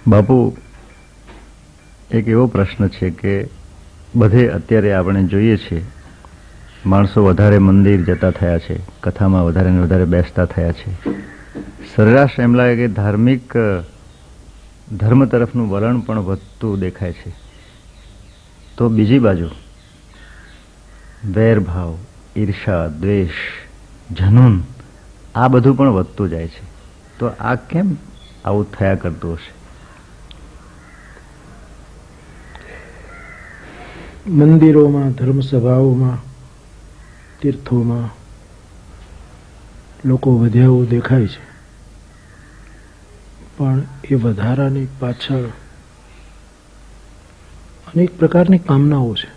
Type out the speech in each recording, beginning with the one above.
બાપુ, એક એવો પ્રશ્ન છે કે બધે અત્યારે આપણે જોઈએ છીએ માણસો વધારે મંદિર જતા થયા છે, કથામાં વધારે ને વધારે બેસતા થયા છે. સરેરાશ એમ લાગે કે ધાર્મિક ધર્મ તરફનું વલણ પણ વધતું દેખાય છે. તો બીજી બાજુ વેરભાવ, ઈર્ષા, દ્વેષ, જનૂન આ બધું પણ વધતું જાય છે. તો આ કેમ આવું થયા કરતું હશે? મંદિરોમાં, ધર્મસભાઓમાં, તીર્થોમાં લોકો વધ્યા એવું દેખાય છે, પણ એ વધારાની પાછળ અનેક પ્રકારની કામનાઓ છે.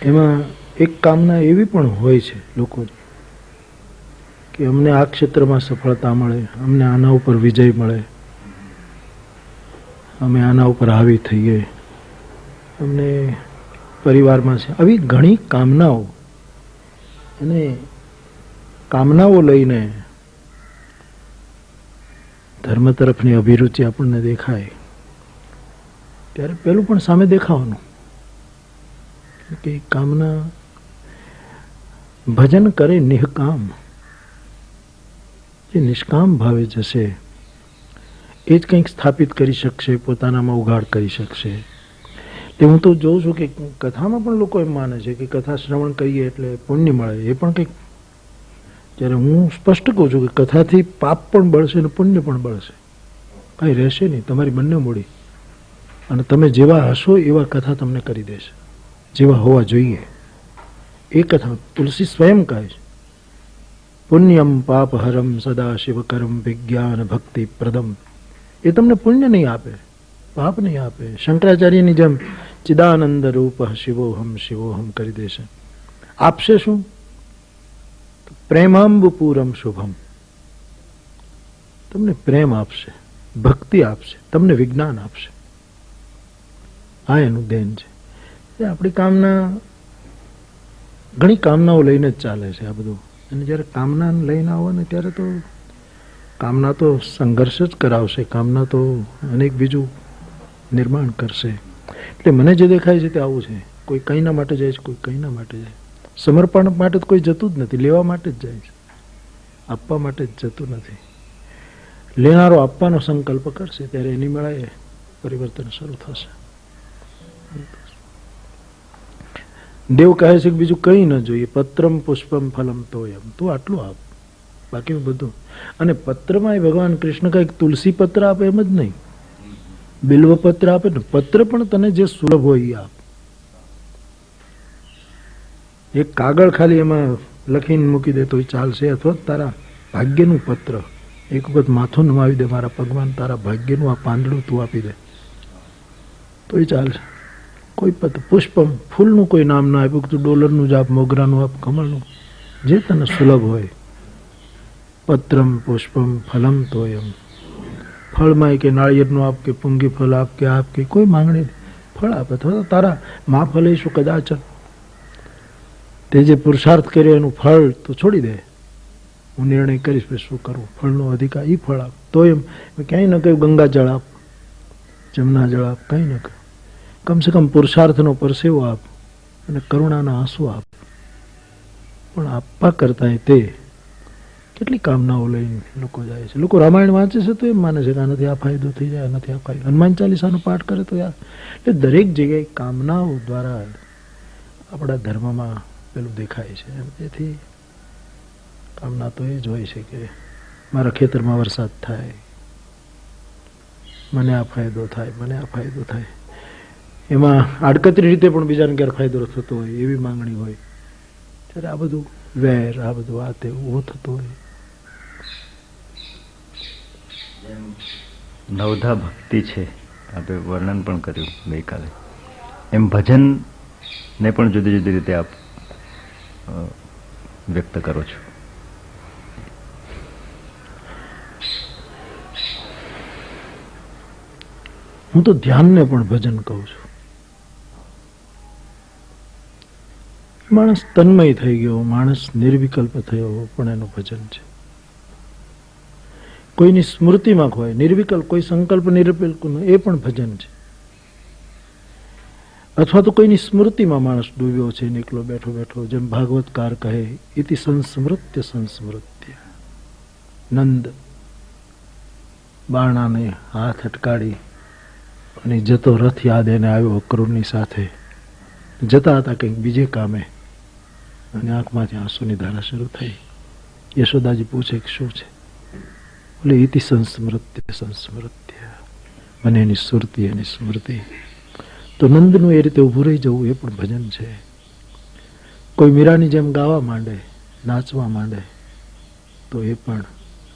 એમાં એક કામના એવી પણ હોય છે લોકોની કે અમને આ ક્ષેત્રમાં સફળતા મળે, અમને આના ઉપર વિજય મળે, અમે આના ઉપર હાવી થઈએ, અમને પરિવારમાં છે, આવી ઘણી કામનાઓ. અને કામનાઓ લઈને ધર્મ તરફની અભિરુચિ આપણને દેખાય ત્યારે પેલું પણ સામે દેખાવાનું કે કામના ભજન કરે નિષ્કામ, જે નિષ્કામ ભાવે જશે એ જ કંઈક સ્થાપિત કરી શકશે, પોતાનામાં ઉઘાડ કરી શકશે. એટલે હું તો જોઉં છું કે કથામાં પણ લોકો એમ માને છે કે કથા શ્રવણ કરીએ એટલે પુણ્ય મળે. એ પણ કંઈક, જ્યારે હું સ્પષ્ટ કહું છું કે કથાથી પાપ પણ બળશે ને પુણ્ય પણ બળશે, કાંઈ રહેશે નહીં, તમારી બંને મૂડી. અને તમે જેવા હશો એવા કથા તમને કરી દેશે, જેવા હોવા જોઈએ એ કથા. તુલસી સ્વયં કહે છે, પુણ્યમ પાપહરમ સદા શિવકરમ વિજ્ઞાન ભક્તિ પ્રદમ. એ તમને પુણ્ય નહીં આપે, પાપ નહીં આપે. શંકરાચાર્યની જેમ ચિદાનંદ રૂપ શિવોહમ શિવોહમ કરી દેશે. આપશે શું? પ્રેમાંબુપૂરમ શુભમ. તમને પ્રેમ આપશે, ભક્તિ આપશે, તમને વિજ્ઞાન આપશે. આ એનું દેન છે. આપણી કામના, ઘણી કામનાઓ લઈને જ ચાલે છે આ બધું. અને જ્યારે કામના લઈને આવો ને ત્યારે તો કામના તો સંઘર્ષ જ કરાવશે, કામના તો અનેક બીજું નિર્માણ કરશે. એટલે મને જે દેખાય છે તે આવું છે. કોઈ કંઈના માટે જાય છે, કોઈ કંઈના માટે જાય. સમર્પણ માટે તો કોઈ જતું જ નથી, લેવા માટે જ જાય છે, આપવા માટે જ જતું નથી. લેનારો આપવાનો સંકલ્પ કરશે ત્યારે એની મેળાએ પરિવર્તન શરૂ થશે. દેવ કહે છે કે બીજું કંઈ ન જોઈએ, પત્રમ પુષ્પમ ફલમ તોયમ. તું આટલું આપ, બાકી બધું. અને પત્રમાં એ ભગવાન કૃષ્ણ કંઈક તુલસી પત્ર આપે એમ જ નહીં, બિલ્વ પત્ર આપે ને. પત્ર પણ તને જે સુલભ હોય એ આપ. એક કાગળ ખાલી એમાં લખીને મૂકી દે તોય ચાલશે, અથવા તારા ભાગ્યનું પત્ર એક વખત માથું નમાવી દે, મારા ભગવાન તારા ભાગ્યનું આ પાંદડું તું આપી દે તોય ચાલશે. કોઈ પુષ્પમ, ફૂલનું કોઈ નામ ના આપ્યું, તું ડોલરનું જ આપ, મોગરાનું આપ, કમળનું, જે તને સુલભ હોય. પત્રમ પુષ્પમ ફલમ તોયમ. ફળમાં કે નાળિયેરનું આપ, કે પુંગી ફળ આપ, કે કોઈ માંગણી, ફળ આપ. અથવા તારા મા ફલેશું કદાચ, તે જે પુરુષાર્થ કર્યો એનું ફળ તો છોડી દે, હું નિર્ણય કરીશ કે શું કરવું, ફળનો અધિકાર, એ ફળ આપ. તો એમ ક્યાંય ન કહ્યું ગંગા જળ આપ, જમના જળ આપ, કંઈ ન કહ્યું. કમસે કમ પુરુષાર્થનો પરસેવો આપ અને કરુણાના આંસુ આપ. પણ આપવા કરતા તે કેટલી કામનાઓ લઈને લોકો જાય છે. લોકો રામાયણ વાંચે છે તો એમ માને છે કે આનાથી આ ફાયદો થઈ જાય, આનાથી આ ફાયદો. હનુમાન ચાલીસાનો પાઠ કરે તો યાર. એટલે દરેક જગ્યાએ કામનાઓ દ્વારા આપણા ધર્મમાં પેલું દેખાય છે. તેથી કામના તો એ જ હોય છે કે મારા ખેતરમાં વરસાદ થાય, મને આ ફાયદો થાય, મને આ ફાયદો થાય. એમાં આડકતરી રીતે પણ બીજાને ગેરફાયદો થતો હોય એવી માંગણી હોય. ત્યારે આ બધું વેર, આ બધું આ તે ઉભો થતો હોય. નવધા ભક્તિ છે, આપણે વર્ણન પણ કર્યું ગઈકાલે. એમ ભજનને પણ જુદી જુદી રીતે આપ વ્યક્ત કરો છો. હું તો ધ્યાનને પણ ભજન કહું છું. માણસ તન્મય થઈ ગયો, માણસ નિર્વિકલ્પ થયો પણ એનું ભજન છે. કોઈની સ્મૃતિમાં ખોવાય, નિર્વિકલ્પ, કોઈ સંકલ્પ નિર્વિકલ્પ, એ પણ ભજન છે. અથવા તો કોઈની સ્મૃતિમાં માણસ ડૂબ્યો છે ને એકલો બેઠો બેઠો, જેમ ભાગવતકાર કહે, ઇતિ સંસ્મૃત્ય સંસ્મૃત્ય. નંદ બાણાને હાથ અટકાડી અને જતો રથ યાદ એને આવ્યો અક્રૂરની સાથે. જતા હતા કંઈક બીજે કામે અને આંખમાંથી આંસુની ધારા શરૂ થઈ. યશોદાજી પૂછે કે શું છે? બોલે ઇતિ સંસ્મૃત્ય સંસ્મૃત્ય, મને એની સુરતી એની સ્મૃતિ. તો નંદનું એ રીતે ઊભું રહી જવું એ પણ ભજન છે. કોઈ મીરાની જેમ ગાવા માંડે, નાચવા માંડે, તો એ પણ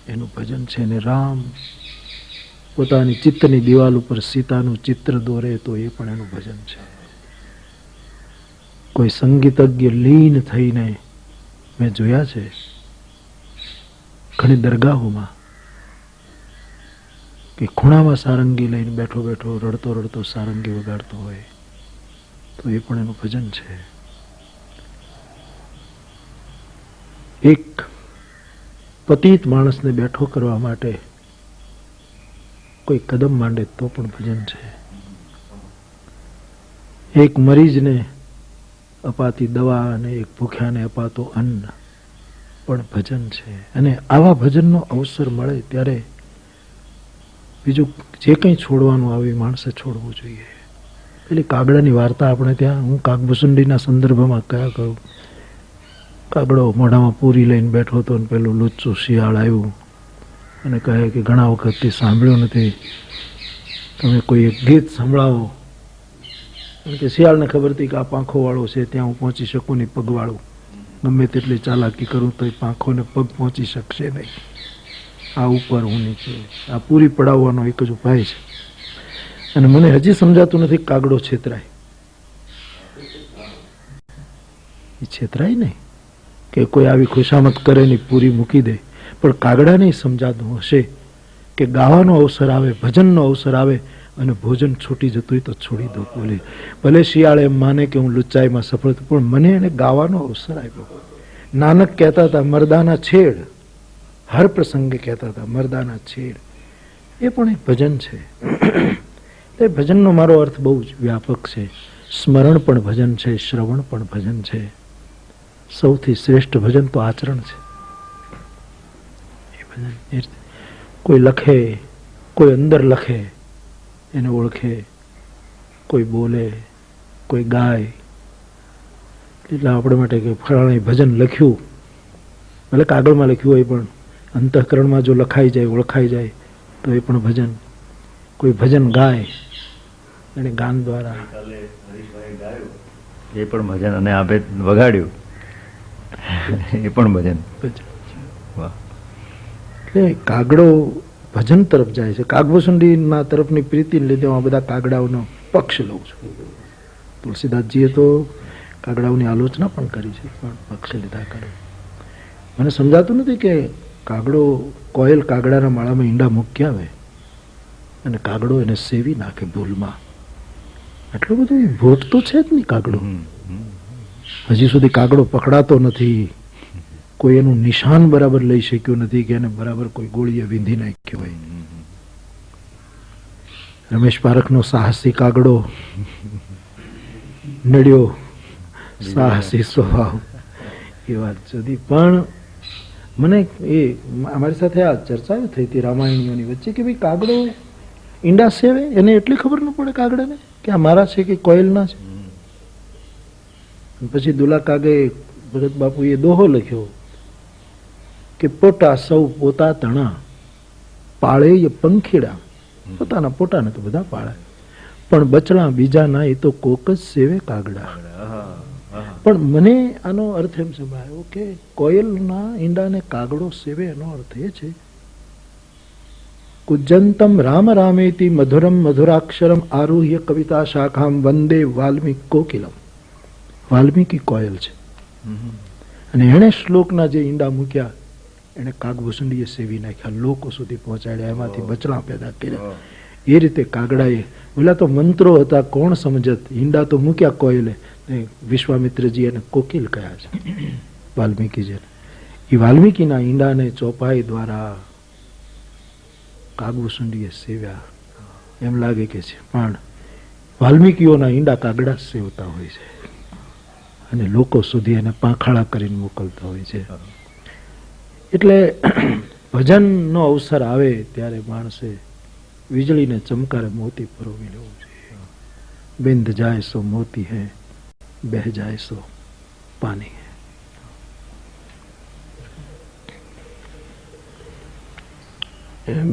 એનું ભજન છે. અને રામ પોતાની ચિત્તની દિવાલ ઉપર સીતાનું ચિત્ર દોરે તો એ પણ એનું ભજન છે. કોઈ સંગીતજ્ઞ લીન થઈને મેં જોયા છે ઘણી દરગાહોમાં કે ખૂણામાં સારંગી લઈને બેઠો બેઠો રડતો રડતો સારંગી વગાડતો હોય, તો એ પણ એનું ભજન છે. એક પતિત માણસને બેઠો કરવા માટે કોઈ કદમ માંડે તો પણ ભજન છે. એક મરીજને અપાતી દવા અને એક ભૂખ્યાને અપાતો અન્ન પણ ભજન છે. અને આવા ભજનનો અવસર મળે ત્યારે બીજું જે કંઈ છોડવાનું આવે એ માણસે છોડવું જોઈએ. પેલી કાગડાની વાર્તા આપણે ત્યાં, હું કાગભૂસુંડીના સંદર્ભમાં કયા કરું. કાગડો મોઢામાં પૂરી લઈને બેઠો હતો અને પેલું લુચ્ચું શિયાળ આવ્યું અને કહે કે ઘણા વખતથી સાંભળ્યું નથી, તમે કોઈ એક ગીત સંભળાવો. કે શિયાળને ખબર હતી કે આ પાંખોવાળો છે, ત્યાં હું પહોંચી શકું નહીં, પગવાળું. ગમે તેટલી ચાલાકી કરું તો એ પાંખોને પગ પહોંચી શકશે નહીં. આ ઉપર હું નીચે, આ પૂરી પડાવવાનો એક જ ઉપાય છે. અને મને હજી સમજાતું નથી કાગડો છેતરાય. એ છેતરાય નહીં કે કોઈ આવી ખુશામત કરે ને પૂરી મૂકી દે, પણ કાગડાને સમજાતું હશે કે ગાવાનો અવસર આવે, ભજનનો અવસર આવે અને ભોજન છૂટી જતું હોય તો છોડી દો. બોલે ભલે શિયાળ એમ માને કે હું લુચ્ચાઈમાં સફળ થયું, પણ મને એને ગાવાનો અવસર આપ્યો. નાનક કહેતા હતા મરદાના છેડ, હર પ્રસંગે કહેતા હતા મરદાના છેડ. એ પણ એક ભજન છે. એ ભજનનો મારો અર્થ બહુ જ વ્યાપક છે. સ્મરણ પણ ભજન છે, શ્રવણ પણ ભજન છે. સૌથી શ્રેષ્ઠ ભજન તો આચરણ છે. એ ભજન કોઈ લખે, કોઈ અંદર લખે એને ઓળખે, કોઈ બોલે, કોઈ ગાય. એટલે આપણે માટે કે ફલાણા ભજન લખ્યું, ભલે કાગળમાં લખ્યું હોય પણ અંતઃકરણમાં જો લખાઈ જાય, ઓળખાઈ જાય તો એ પણ ભજન. કોઈ ભજન ગાય એને ગાન દ્વારા, એ પણ ભજન. અને આપે વગાડ્યું એ પણ ભજન. વાહ. એટલે કાગડો ભજન તરફ જાય છે. કાગભૂસુંડીના તરફની પ્રીતિને લીધે હું આ બધા કાગડાઓનો પક્ષ લઉં છું. તુલસીદાસજીએ તો કાગડાઓની આલોચના પણ કરી છે, પણ પક્ષ લીધા કરે. મને સમજાતું નથી કે કાગડો, કોયલ કાગડાના માળામાં ઈંડા મૂકી આવે અને કાગડો એને સેવી નાખે ભૂલમાં. આટલું બધું ભૂત તો છે જ નહીં કાગડો. હજી સુધી કાગડો પકડાતો નથી, કોઈ એનું નિશાન બરાબર લઈ શક્યું નથી કે એને બરાબર કોઈ ગોળીએ વીંધી નાખ્યો હોય. રમેશ પારખનો સાહસી કાગડો નડ્યો, સાહસી સ્વભાવ, એ વાત જુદી. પણ મને એ અમારી સાથે આ ચર્ચા થઈ હતી રામાયણીઓની વચ્ચે કે ભાઈ કાગડો ઈંડા સેવે, એને એટલી ખબર ન પડે કાગડાને કે આ મારા છે કે કોયલના છે. પછી દુલા કાગે ભગત બાપુએ દોહો લખ્યો કે પોટા સૌ પોતા તણા પાળે એ પંખીડા. પોતાના પોતાને તો બધા પાળે, પણ બચડા બીજા ના, એ તો કોક જ સેવે કાગડા. પણ મને આનો અર્થ એમ સંભળાયો કે કોયલના ઈંડાને કાગડો સેવે, એનો અર્થ એ છે કુજંતમ રામ રામેતિ મધુરમ મધુરાક્ષરમ આરુહ્ય કવિતા શાખામ વંદે વાલ્મીક કોકિલમ. વાલ્મીકી કોયલ છે અને એણે શ્લોકના જે ઈંડા મૂક્યા એને કાગભૂસુંડીએ સેવી નાખ્યા, લોકો સુધી પહોંચાડ્યા, એમાંથી બચડા પેદા કર્યા. એ રીતે કાગડાએ, ઓલા તો મંત્રો હતા, કોણ સમજત. ઈંડા તો મૂક્યા કોયલે, વિશ્વામિત્રજી એને કોકિલ કહ્યા છે વાલ્મીકીજીને. એ વાલ્મીકીના ઈંડાને ચોપાઈ દ્વારા કાગભૂસુંડીએ સેવ્યા એમ લાગે કે છે, પણ વાલ્મીકીઓના ઈંડા કાગડા જ સેવતા હોય છે અને લોકો સુધી એને પાંખાળા કરીને મોકલતા હોય છે. એટલે ભજનનો અવસર આવે ત્યારે માણસે વીજળીને ચમકારે મોતી પરોવી લેવું જોઈએ. બિંદ જાય સો મોતી હૈ, બહ જાય સો પાણી હૈ.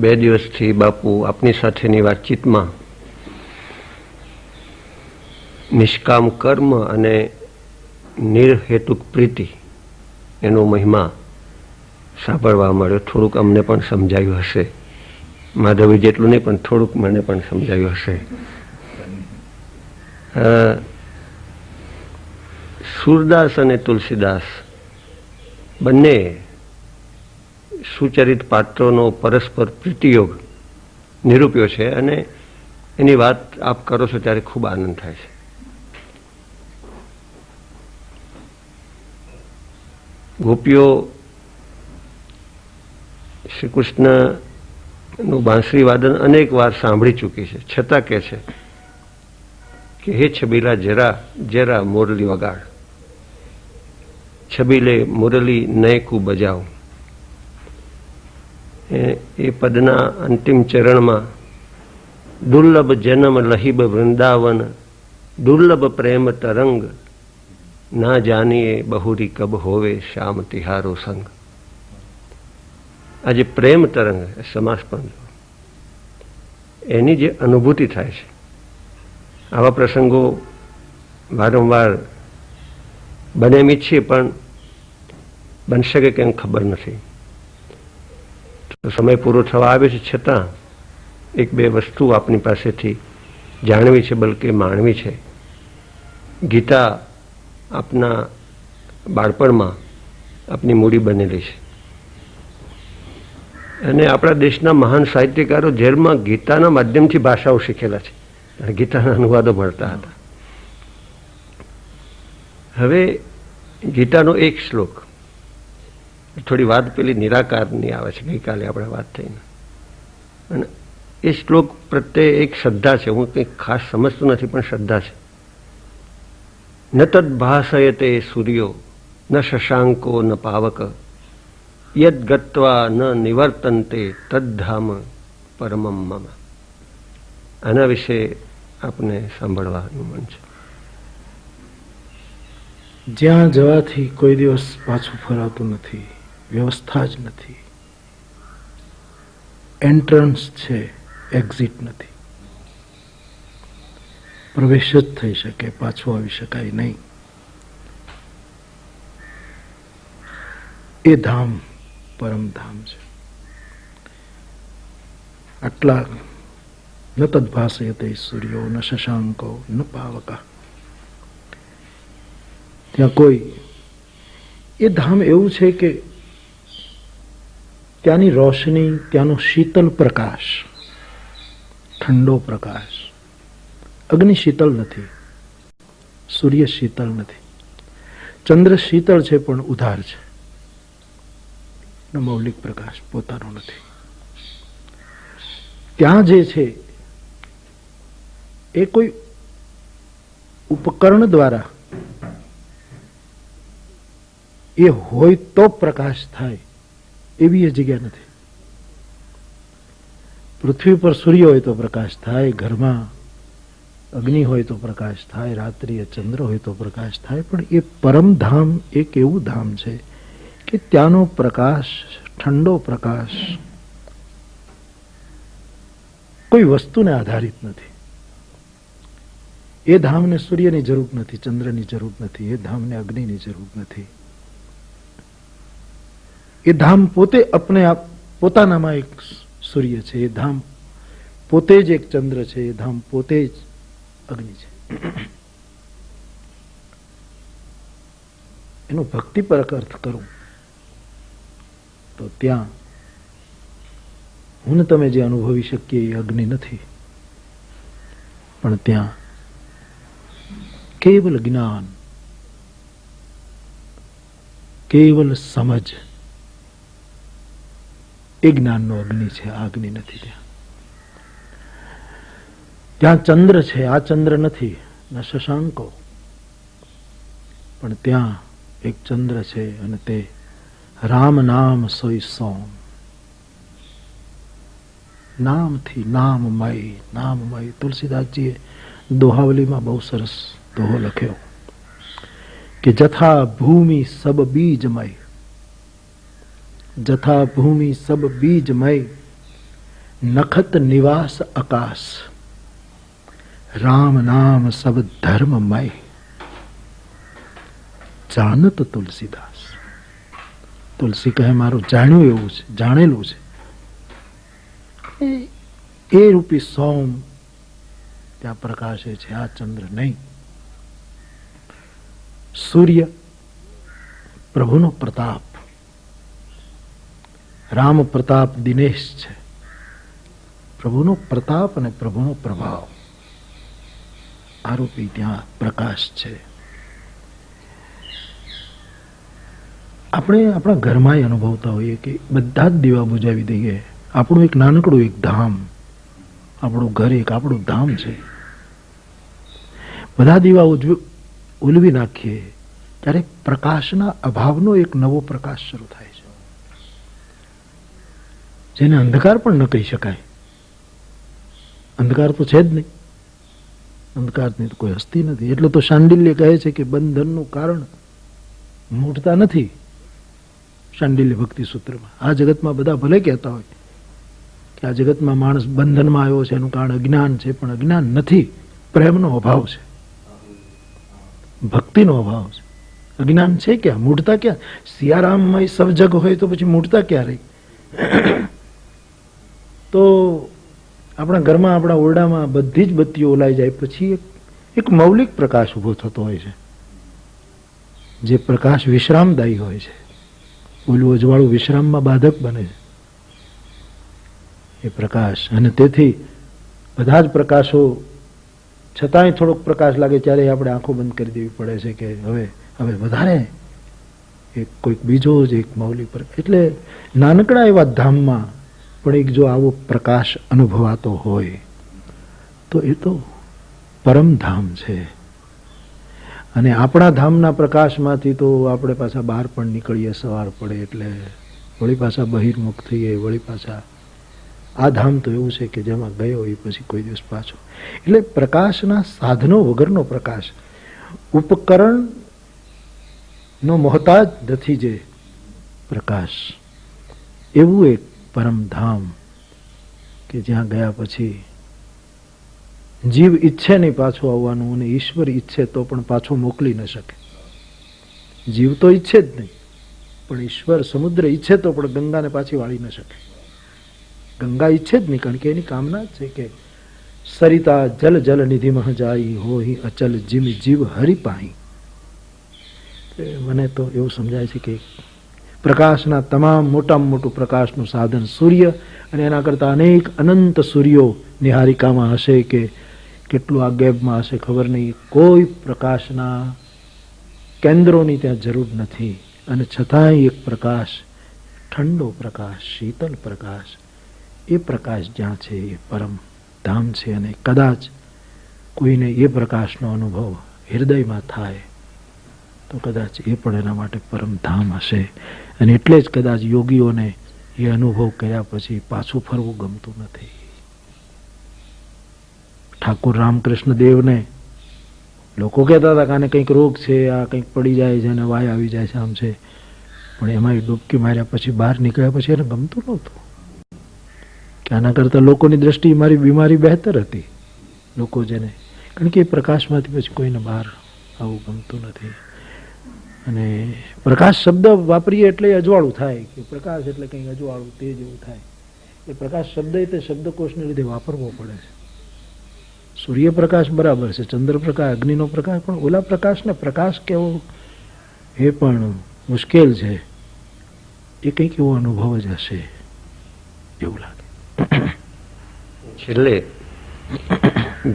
બે દિવસથી બાપુ આપની સાથેની વાતચીતમાં નિષ્કામ કર્મ અને નિર્હેતુક પ્રીતિ એનો મહિમા સાંભળવા મળ્યો. થોડુંક અમને પણ સમજાયું હશે, માધવી જેટલું નહીં પણ થોડુંક મને પણ સમજાયું હશે. સુરદાસ અને તુલસીદાસ બંને સુચરિત પાત્રોનો પરસ્પર પ્રીતિયોગ નિરૂપ્યો છે અને એની વાત આપ કરો છો ત્યારે ખૂબ આનંદ થાય છે. ગોપીઓ શ્રી કૃષ્ણનું બાંસરી વાદન અનેક વાર સાંભળી ચૂકી છે, છતાં કહે છે કે હે છબીલા જરા જરા મોરલી વગાડ, છબીલે મુરલી નયકુ બજાવ. એ પદના અંતિમ ચરણમાં દુર્લભ જન્મ લહિબ વૃંદાવન, દુર્લભ પ્રેમ તરંગ, ના જાનીએ બહુરી કબ હોવે શ્યામ તિહારો સંગ. આ જે પ્રેમ તરંગ સમાસ પણ એની જે અનુભૂતિ થાય છે, આવા પ્રસંગો વારંવાર બને એમ ઈચ્છીએ પણ બનશે કે કેમ ખબર નથી. તો સમય પૂરો થવા આવ્યો છે, છતાં એક બે વસ્તુ આપની પાસેથી જાણવી છે, બલકે માણવી છે. ગીતા આપના બાળપણમાં આપની મૂડી બનેલી છે અને આપણા દેશના મહાન સાહિત્યકારો જેલમાં ગીતાના માધ્યમથી ભાષાઓ શીખેલા છે અને ગીતાના અનુવાદો મળતા હતા. હવે ગીતાનો એક શ્લોક, થોડી વાત પેલી નિરાકારની આવે છે, ગઈકાલે આપણે વાત થઈને, અને એ શ્લોક પ્રત્યે એક શ્રદ્ધા છે. હું કંઈક ખાસ સમજતો નથી પણ શ્રદ્ધા છે. ન તદ ભાષયતે સૂર્યો ન શશાંકો ન પાવક, યદ ગત્વા ન નિવર્તન્તે તદ્ધામ પરમમ મમ. આના વિશે આપને સાંભળવાનું મન છે. જ્યાં જવાથી કોઈ દિવસ પાછું ફરાતું નથી, વ્યવસ્થા જ નથી, એન્ટ્રન્સ છે, એક્ઝિટ નથી. પ્રવેશ જ થઈ શકે, પાછું આવી શકાય નહીં. એ ધામ પરમધામ છે. આટલા ન તદ્ભાસયતે સૂર્યો ન શશાંકો ન પાવકા. ત્યાં કોઈ એ ધામ એવું છે કે ત્યાંની રોશની, ત્યાંનો શીતલ પ્રકાશ, ઠંડો પ્રકાશ. અગ્નિ શીતલ નથી, સૂર્ય શીતલ નથી, ચંદ્ર શીતળ છે પણ ઉધાર છે, મૌલિક પ્રકાશ પોતાનો નથી. ત્યાં જે છે એ કોઈ ઉપકરણ દ્વારા એ હોય તો પ્રકાશ થાય એવી એ જગ્યા નથી. પૃથ્વી પર સૂર્ય હોય તો પ્રકાશ થાય, ઘરમાં અગ્નિ હોય તો પ્રકાશ થાય, રાત્રિએ ચંદ્ર હોય તો પ્રકાશ થાય. પણ એ પરમધામ એક એવું ધામ છે કે ત્યાંનો પ્રકાશ, ઠંડો પ્રકાશ, કોઈ વસ્તુને આધારિત નથી. એ ધામને સૂર્યની જરૂર નથી, ચંદ્રની જરૂર નથી, એ ધામને અગ્નિની જરૂર નથી. એ ધામ પોતે અપને આપ પોતાનામાં એક સૂર્ય છે, એ ધામ પોતે જ એક ચંદ્ર છે, એ ધામ પોતે જ અગ્નિ છે. એનો ભક્તિપરક અર્થ કરું તો ત્યાં હું ને તમે જે અનુભવી શકીએ એ અગ્નિ નથી, પણ ત્યાં કેવલ જ્ઞાન, કેવલ સમજ, એ જ્ઞાનનો અગ્નિ છે, આ અગ્નિ નથી ત્યાં. ત્યાં ચંદ્ર છે, આ ચંદ્ર નથી, ન શશાંકો, પણ ત્યાં એક ચંદ્ર છે અને તે રામ નામ સોઈ સોમ. નામથી નામમય. તુલસીદાસજીએ દોહાવલીમાં બહુ સરસ દોહો લખ્યો કે જથા ભૂમિ સબ બીજમય, જથા ભૂમિ સબ બીજમય, નખત નિવાસ આકાશ, રામ નામ સબ ધર્મમય. જાણત તુલસીદાસ. તુલસી કહે મારું જાણ્યું એવું છે, જાણેલું છે. એ રૂપી સોમ ત્યાં પ્રકાશે છે, આ ચંદ્ર નહીં. સૂર્ય પ્રભુનો પ્રતાપ, રામ પ્રતાપ દિનેશ છે. પ્રભુનો પ્રતાપ અને પ્રભુનો પ્રભાવ, આરોપી ત્યાં પ્રકાશ છે. આપણે આપણા ઘરમાં અનુભવતા હોઈએ કે બધા જ દીવા બુજાવી દઈએ. આપણું એક નાનકડું એક ધામ, આપણું ઘર એક આપણું ધામ છે. બધા દીવા ઉલવી નાખીએ ત્યારે પ્રકાશના અભાવનો એક નવો પ્રકાશ શરૂ થાય છે, જેને અંધકાર પણ ન કહી શકાય. અંધકાર તો છે જ નહીં, અંધકારની તો કોઈ હસ્તી નથી. એટલે તો શાંડિલ્ય કહે છે કે બંધનનું કારણ મૂઢતા નથી. શાંડિલ્ય ભક્તિ સૂત્રમાં આ જગતમાં બધા ભલે કહેતા હોય કે આ જગતમાં માણસ બંધનમાં આવ્યો છે એનું કારણ અજ્ઞાન છે, પણ અજ્ઞાન નથી, પ્રેમનો અભાવ છે, ભક્તિનો અભાવ છે. અજ્ઞાન છે ક્યાં, મૂઢતા ક્યાં? સિયારામમાં સબ જગ હોય તો પછી મૂઢતા ક્યાં રહી? તો આપણા ઘરમાં, આપણા ઓરડામાં બધી જ બત્તીઓ ઓલાઈ જાય પછી એક મૌલિક પ્રકાશ ઉભો થતો હોય છે, જે પ્રકાશ વિશ્રામદાયી હોય છે. ઓલું અજવાળું વિશ્રામમાં બાધક બને છે એ પ્રકાશ. અને તેથી બધા જ પ્રકાશો છતાંય થોડોક પ્રકાશ લાગે ત્યારે આપણે આંખો બંધ કરી દેવી પડે છે કે હવે વધારે એક કોઈક બીજો જ એક મૌલિક પ્રકાશ. એટલે નાનકડા એવા ધામમાં પણ એક જો આવો પ્રકાશ અનુભવાતો હોય તો એ તો પરમધામ છે. અને આપણા ધામના પ્રકાશમાંથી તો આપણે પાછા બહાર પણ નીકળીએ સવાર પડે એટલે વળી પાછા બહિર્મુખ થઈએ, વળી પાછા. આ ધામ તો એવું છે કે જેમાં ગયો એ પછી કોઈ દિવસ પાછો. એટલે પ્રકાશના સાધનો વગરનો પ્રકાશ, ઉપકરણનો મોહતાજ નથી જે પ્રકાશ, એવું એક પરમધામ કે જ્યાં ગયા પછી જીવ ઈચ્છે નહીં પાછું આવવાનું, અને ઈશ્વર ઈચ્છે તો પણ પાછું મોકલી ન શકે. જીવ તો ઈચ્છે જ નહીં, પણ ઈશ્વર સમુદ્ર ઈચ્છે તો પણ ગંગાને પાછી વાળી ન શકે. ગંગા ઈચ્છે જ નહીં, કારણ કે એની કામના જ છે કે સરિતા જલ જલ નિધિ મહ જાઈ, હોહી અચલ જીમ જીવ હરિ પાહી. મને તો એવું સમજાય છે કે પ્રકાશના તમામ મોટામાં મોટું પ્રકાશનું સાધન સૂર્ય, અને એના કરતાં અનેક અનંત સૂર્યો નિહારિકામાં હશે કે કેટલું આ ગેબમાં હશે ખબર નહીં. કોઈ પ્રકાશના કેન્દ્રોની ત્યાં જરૂર નથી, અને છતાંય એક પ્રકાશ, ઠંડો પ્રકાશ, શીતલ પ્રકાશ, એ પ્રકાશ જ્યાં છે એ પરમ ધામ છે. અને કદાચ કોઈને એ પ્રકાશનો અનુભવ હૃદયમાં થાય તો કદાચ એ પણ એના માટે પરમધામ હશે. અને એટલે જ કદાચ યોગીઓને એ અનુભવ કર્યા પછી પાછું ફરવું ગમતું નથી. ઠાકોર રામકૃષ્ણ દેવને લોકો કહેતા હતા કે આને કંઈક રોગ છે, આ કંઈક પડી જાય છે અને વાય આવી જાય છે, આમ છે, પણ એમાં ડૂબકી માર્યા પછી બહાર નીકળ્યા પછી એને ગમતું નહોતું. કે આના કરતાં લોકોની દ્રષ્ટિએ મારી બીમારી બહેતર હતી. લોકો જેને, કારણ કે એ પ્રકાશમાંથી પછી કોઈને બહાર આવું ગમતું નથી. અને પ્રકાશ શબ્દ વાપરીએ એટલે અજવાળું થાય, કે પ્રકાશ એટલે કંઈક અજવાળું તેજ એવું થાય. એ પ્રકાશ શબ્દ તે શબ્દકોશને લીધે વાપરવો પડે છે. સૂર્યપ્રકાશ બરાબર છે, ચંદ્રપ્રકાશ, અગ્નિનો પ્રકાશ, પણ ઓલા પ્રકાશને પ્રકાશ કેવો એ પણ મુશ્કેલ છે. એ કંઈક એવો અનુભવ જ હશે એવું લાગે. છેલ્લે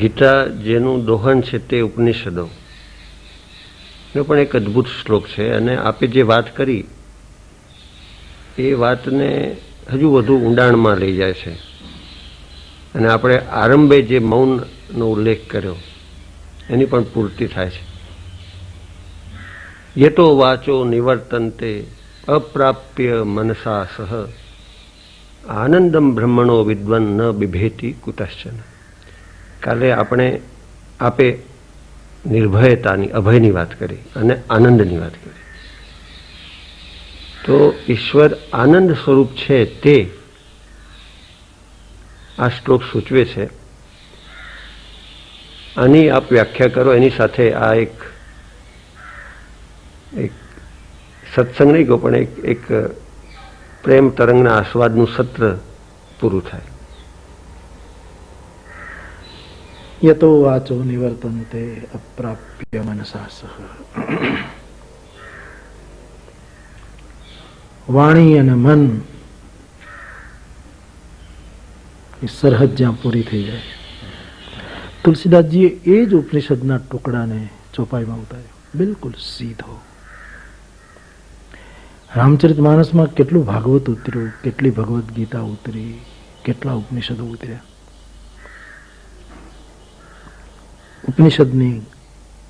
ગીતા જેનું દોહન છે તે ઉપનિષદો નો પણ એક અદ્ભુત શ્લોક છે. અને આપે જે વાત કરી એ વાતને હજુ વધુ ઊંડાણમાં લઈ જાય છે. અને આપણે આરંભે જે મૌનનો ઉલ્લેખ કર્યો એની પણ પૂર્તિ થાય છે. યતો વાચો નિવર્તન્તે અપ્રાપ્ય મનસા સહ આનંદમ બ્રહ્મણો વિદ્વન ન બિભેતિ કુતશ્ચન. કાલે આપે નિર્ભયતાની, અભયની વાત કરી અને આનંદની વાત કરી. તો ઈશ્વર આનંદ સ્વરૂપ છે તે આ શ્લોક સૂચવે છે. આની આપ વ્યાખ્યા કરો. એની સાથે આ એક સત્સંગ નહીં કહો, પણ એક પ્રેમ તરંગના આસ્વાદનું સત્ર પૂરું થાય. યતો વાચો નિવર્તન્તે અપ્રાપ્ય મનસા સહ. વાણી અને મન ની સરહદ જ્યાં પૂરી થઈ જાય, તુલસીદાસજીએ એ જ ઉપનિષદના ટુકડાને ચોપાઈમાં ઉતાર્યો, બિલકુલ સીધો. રામચરિત માનસમાં કેટલું ભાગવત ઉતર્યું, કેટલી ભગવદ્ ગીતા ઉતરી, કેટલા ઉપનિષદો ઉતર્યા. ઉપનિષદની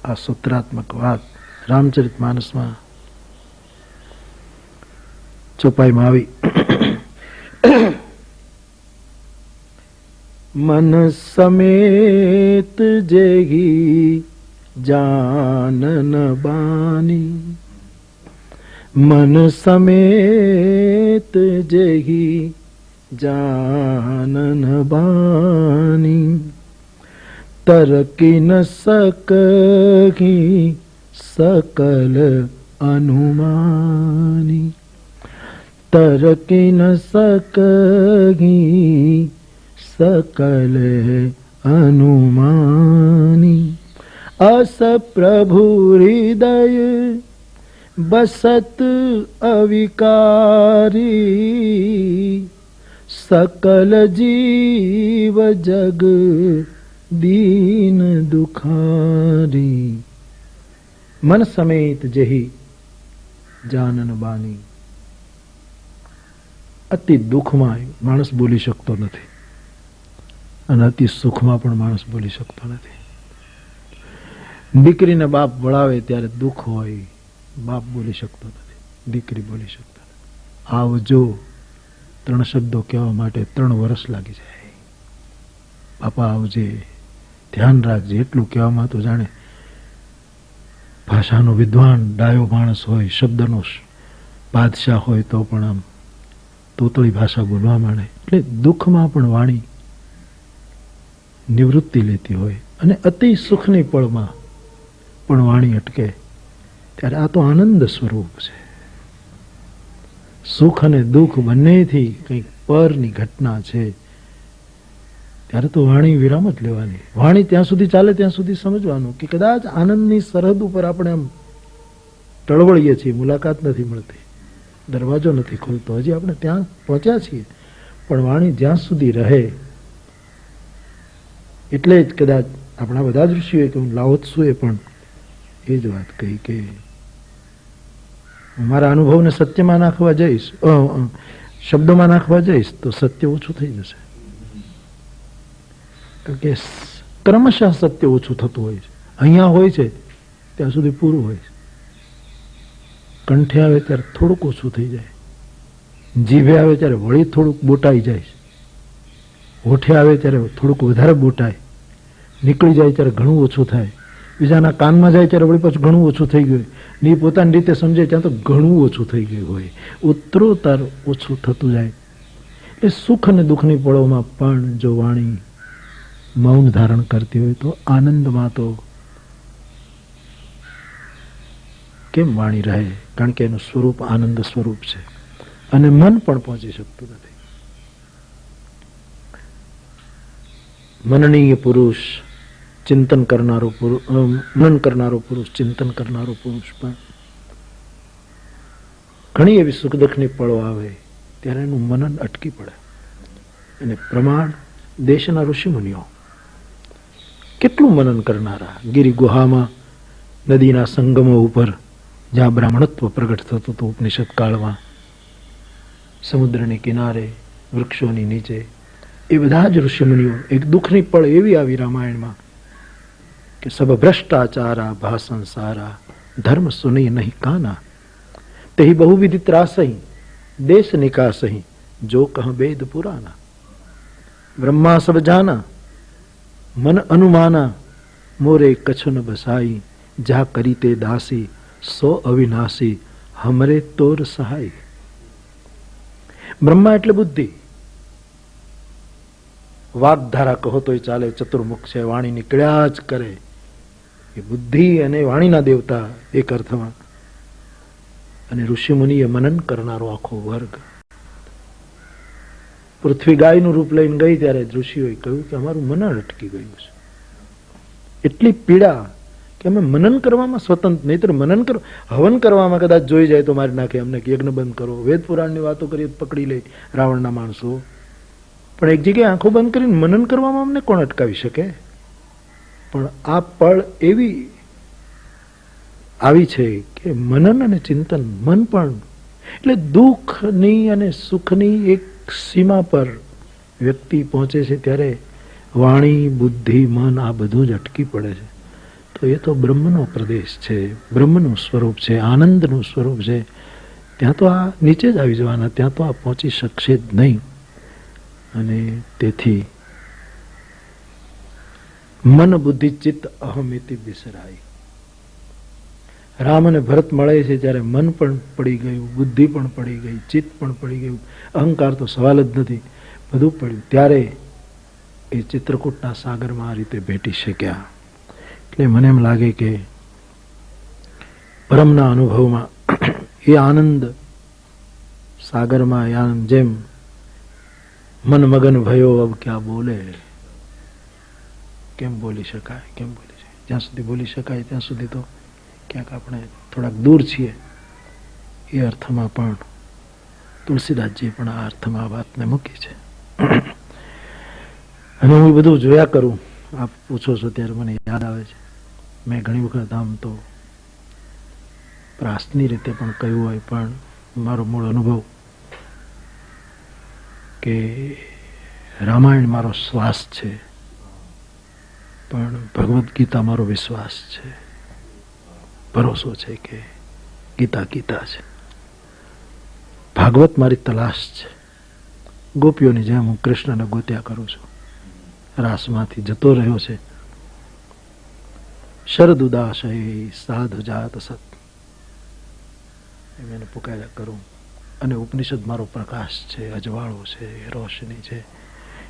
આ સૂત્રાત્મક વાત રામચરિત માનસમાં ચોપાઈમાં આવી. મન સમેત જેહી જાનન બાની, મન સમેત જેહી જાનન બાની, તરકી ન સકી સકલ અનુમાની, તરકી ન સકી સકલ અનુમાની. અસ પ્રભુ હૃદય બસત અવિકારી, સકલ જીવ જગ દીન દુખારી. મન સમેત જેહી જાનન બાની. અતિ દુઃખમાં માણસ બોલી શકતો નથી અને અતિ સુખમાં પણ માણસ બોલી શકતો નથી. દીકરીને બાપ વળાવે ત્યારે દુઃખ હોય, બાપ બોલી શકતો નથી, દીકરી બોલી શકતો નથી. આવજો 3 શબ્દો કહેવા માટે 3 વર્ષ લાગી જાય. બાપા આવજે, ધ્યાન રાખજે, એટલું કહેવામાં તો જાણે ભાષાનો વિદ્વાન ડાયો માણસ હોય, શબ્દનો બાદશાહ હોય તો પણ આમ તોતળી ભાષા બોલવા માંડે. એટલે દુઃખમાં પણ વાણી નિવૃત્તિ લેતી હોય અને અતિ સુખની પળમાં પણ વાણી અટકે. ત્યારે આ તો આનંદ સ્વરૂપ છે. સુખ અને દુઃખ બંનેથી કંઈક પરની ઘટના છે. ત્યારે તો વાણી વિરામ જ લેવાની. વાણી ત્યાં સુધી ચાલે ત્યાં સુધી સમજવાનું કે કદાચ આનંદની સરહદ ઉપર આપણે આમ ટળવળીએ છીએ, મુલાકાત નથી મળતી, દરવાજો નથી ખુલતો, હજી આપણે ત્યાં પહોંચ્યા છીએ, પણ વાણી જ્યાં સુધી રહે. એટલે જ કદાચ આપણા બધા જ ઋષિઓએ કે લાઓત્સુએ પણ એ જ વાત કહી કે મારા અનુભવને સત્યમાં નાખવા જઈશ, શબ્દોમાં નાખવા જઈશ તો સત્ય ઓછું થઈ જશે. કારણ કે ક્રમશઃ સત્ય ઓછું થતું હોય છે. અહીંયા હોય છે ત્યાં સુધી પૂરું હોય છે. કંઠે આવે ત્યારે થોડુંક ઓછું થઈ જાય, જીભે આવે ત્યારે વળી થોડુંક બોટાઈ જાય, હોઠે આવે ત્યારે થોડુંક વધારે બોટાય, નીકળી જાય ત્યારે ઘણું ઓછું થાય, બીજાના કાનમાં જાય ત્યારે વળી પાછું ઘણું ઓછું થઈ ગયું, ને પોતાની રીતે સમજે ત્યાં તો ઘણું ઓછું થઈ ગયું હોય, ઉત્તરોત્તર ઓછું થતું જાય. એટલે સુખ અને દુઃખની પળોમાં પણ જો વાણી મૌન ધારણ કરતી હોય તો આનંદમાં તો કેમ વાણી રહે? કારણ કે એનું સ્વરૂપ આનંદ સ્વરૂપ છે અને મન પણ પહોંચી શકતું નથી. મનનીય પુરુષ, ચિંતન કરનારો પુરુષ, મનન કરનારો પુરુષ, ચિંતન કરનારો પુરુષ પણ ઘણી એવી સુખ દુઃખની પળો આવે ત્યારે એનું મનન અટકી પડે. અને પ્રમાણ દેશના ઋષિમુનિઓ કેટલું મનન કરનારા. ગિરિ ગુહામાં નદીના સંગમો ઉપર જ્યાં બ્રાહ્મણત્વ પ્રગટ થતું હતું ઉપનિષદ કાળમાં, સમુદ્રની કિનારે, વૃક્ષોની નીચે, એ બધા જ ઋષિમુનિઓ. એક દુઃખની પળ એવી આવી રામાયણમાં કે સબ ભ્રષ્ટાચારા ભાષણ સારા, ધર્મ સુની નહીં કાના, તેહી બહુવિધિ ત્રાસહી, દેશ નિકાસહી, જો કહ વેદ પુરાના. બ્રહ્મા સબ જાના, મન અનુમાના, મોરે કછુન બસાઈ, જા કરી તે દાસી, સો અવિનાશી, હમરે તોર સહાય. બ્રહ્મા એટલે બુદ્ધિ. વાગધારા કહો તોય ચાલે, ચતુર્મુખ છે, વાણી નીકળ્યા જ કરે. એ બુદ્ધિ અને વાણીના દેવતા એક અર્થમાં. અને ઋષિમુનિએ મનન કરનારો આખો વર્ગ. પૃથ્વી ગાયનું રૂપ લઈને ગઈ ત્યારે ઋષિઓએ કહ્યું કે અમારું મનન અટકી ગયું છે. એટલી પીડા કે અમે મનન કરવામાં સ્વતંત્ર, નહીતર મનન કરો, હવન કરવામાં કદાચ જોઈ જાય તો મારી નાખે અમને, કે યજ્ઞ બંધ કરો, વેદ પુરાણની વાતો કરીએ તો પકડી લે રાવણના માણસો. પણ એક જગ્યાએ આંખો બંધ કરીને મનન કરવામાં અમને કોણ અટકાવી શકે? પણ આ પળ એવી આવી છે કે મનન અને ચિંતન, મન પણ એટલે દુઃખની અને સુખની એક સીમા પર વ્યક્તિ પહોંચે છે ત્યારે વાણી, બુદ્ધિ, મન આ બધું જ અટકી પડે છે. તો એ તો બ્રહ્મનો પ્રદેશ છે, બ્રહ્મનું સ્વરૂપ છે, આનંદનું સ્વરૂપ છે. ત્યાં તો આ નીચે જ આવી જવાના, ત્યાં તો આ પહોંચી શકશે જ નહીં. અને તેથી મન બુદ્ધિ ચિત્ત અહમિતિ વિસરાય. રામ અને ભરત મળે છે ત્યારે મન પણ પડી ગયું, બુદ્ધિ પણ પડી ગઈ, ચિત્ત પણ પડી ગયું, અહંકાર તો સવાલ જ નથી, બધું પડ્યું. ત્યારે એ ચિત્રકૂટના સાગરમાં આ રીતે ભેટી શક્યા. એટલે મને એમ લાગે કે પરમના અનુભવમાં એ આનંદ સાગરમાં, એ આનંદ જેમ મન મગન ભયો અબ ક્યાં બોલે, કેમ બોલી શકાય, કેમ બોલી શકાય? જ્યાં સુધી બોલી શકાય ત્યાં સુધી તો ક્યાંક આપણે થોડાક દૂર છીએ. એ અર્થમાં પણ તુલસીદાસજી પણ આ અર્થમાં આ વાતને મૂકી છે. અને હું બધું જોયા કરું, આપ પૂછો છો ત્યારે મને યાદ આવે છે, મેં ઘણી વખત આમ તો પ્રાસની રીતે પણ કહ્યું હોય, પણ મારો મૂળ અનુભવ કે રામાયણ મારો શ્વાસ છે, પણ ભગવદ્ ગીતા મારો વિશ્વાસ છે, ભરોસો છે કે ગીતા ગીતા છે. ભાગવત મારી તલાશ છે. ગોપીઓની જેમ હું કૃષ્ણને ગોત્યા કરું છું, રાસમાંથી જતો રહ્યો છે. શરદ ઉદાસ સાધુ જાત સત, એમ એને પુકાર્યા કરું. અને ઉપનિષદ મારો પ્રકાશ છે, અજવાળો છે, રોશની છે.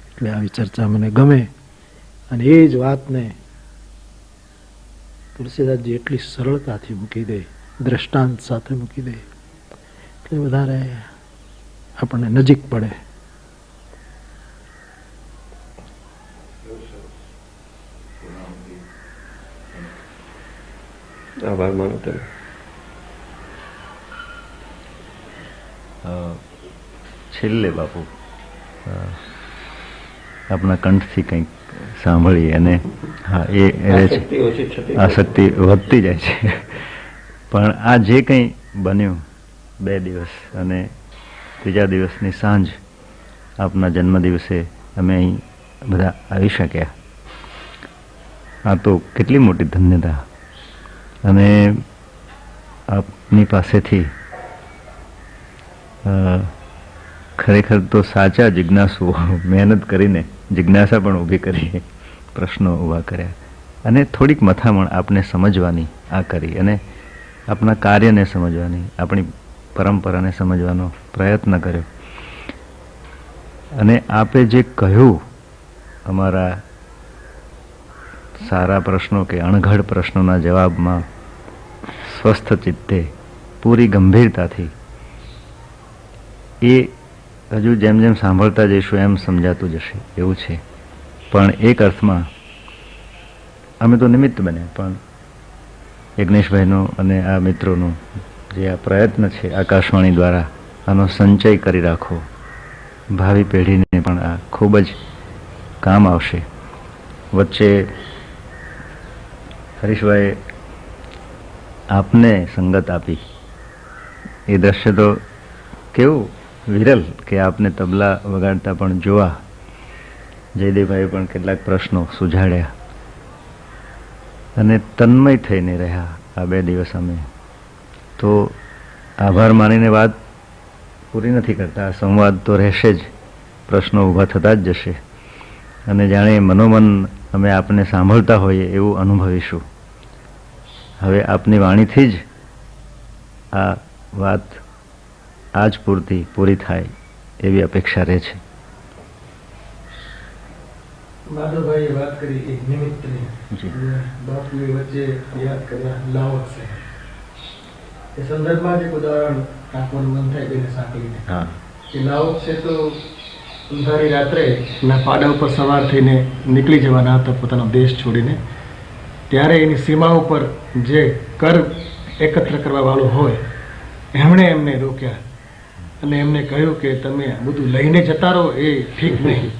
એટલે આવી ચર્ચા મને ગમે. અને એ જ વાતને તુલસીદાસજી એટલી સરળતાથી મૂકી દે, દ્રષ્ટાંત સાથે મૂકી દે, એટલે વધારે આપણને નજીક પડે. આભાર માનો તમે. છેલ્લે બાપુ આપના કંઠથી કંઈક સાંભળીએ. અને હા, એ રહે છે, આસક્તિ વધતી જાય છે. પણ આ જે કંઈ બન્યું 2 દિવસ અને ત્રીજા દિવસની સાંજ, આપના જન્મદિવસે અમે અહીં બધા આવી શક્યા, આ તો કેટલી મોટી ધન્યતા. અને આપની પાસેથી ખરેખર તો સાચા જિજ્ઞાસુઓ મહેનત કરીને જિજ્ઞાસા પણ ઊભી કરી, પ્રશ્નો ઊભા કર્યા, અને થોડીક મથામણ આપને સમજવાની આ કરી, અને આપના કાર્યને સમજવાની, આપણી પરંપરાને સમજવાનો પ્રયત્ન કર્યો. અને આપે જે કહ્યું, અમારા સારા પ્રશ્નો કે અણઘડ પ્રશ્નોના જવાબમાં સ્વસ્થ ચિત્તે, પૂરી ગંભીરતાથી, એ હજુ જેમ જેમ સાંભળતા જઈશું એમ સમજાતું જશે એવું છે. પણ એક અર્થમાં અમે તો નિમિત્ત બન્યા, પણ યજ્ઞેશભાઈનો અને આ મિત્રોનો જે આ પ્રયત્ન છે આકાશવાણી દ્વારા, આનો સંચય કરી રાખો, ભાવિ પેઢીને પણ આ ખૂબ જ કામ આવશે. વચ્ચે હરીશભાઈએ આપને સંગત આપી, એ દ્રશ્ય તો કેવું વિરલ કે આપને તબલા વગાડતા પણ જોવા જયદેવભાઈ પણ કેટલાક પ્રશ્નો સુઝાડ્યા અને તન્મય થઈને રહ્યા આ 2 દિવસ અમે. તો આભાર માનીને વાત પૂરી નથી કરતા. સંવાદ તો રહેશે જ, પ્રશ્નો ઊભા થતા જ જશે અને જાણે મનોમન અમે આપને સાંભળતા હોઈએ એવું અનુભવીશું. હવે આપની વાણીથી જ આ વાત આજ પૂરતી પૂરી થાય એવી અપેક્ષા રહે છે. માધવભાઈએ વાત કરી એક નિમિત્તની, બાપુની વચ્ચે યાદ કર્યા લાવક છે. એ સંદર્ભમાં જ એક ઉદાહરણ આપવાનું મન થાય બેને સાંકળીને. એ લાવક છે તો અંધારી રાત્રે ના પાડા ઉપર સવાર થઈને નીકળી જવાના હતા પોતાનો દેશ છોડીને. ત્યારે એની સીમા ઉપર જે કર એકત્ર કરવા વાળો હોય એમણે એમને રોક્યા અને એમને કહ્યું કે તમે બધું લઈને જતા રહો એ ઠીક નહીં.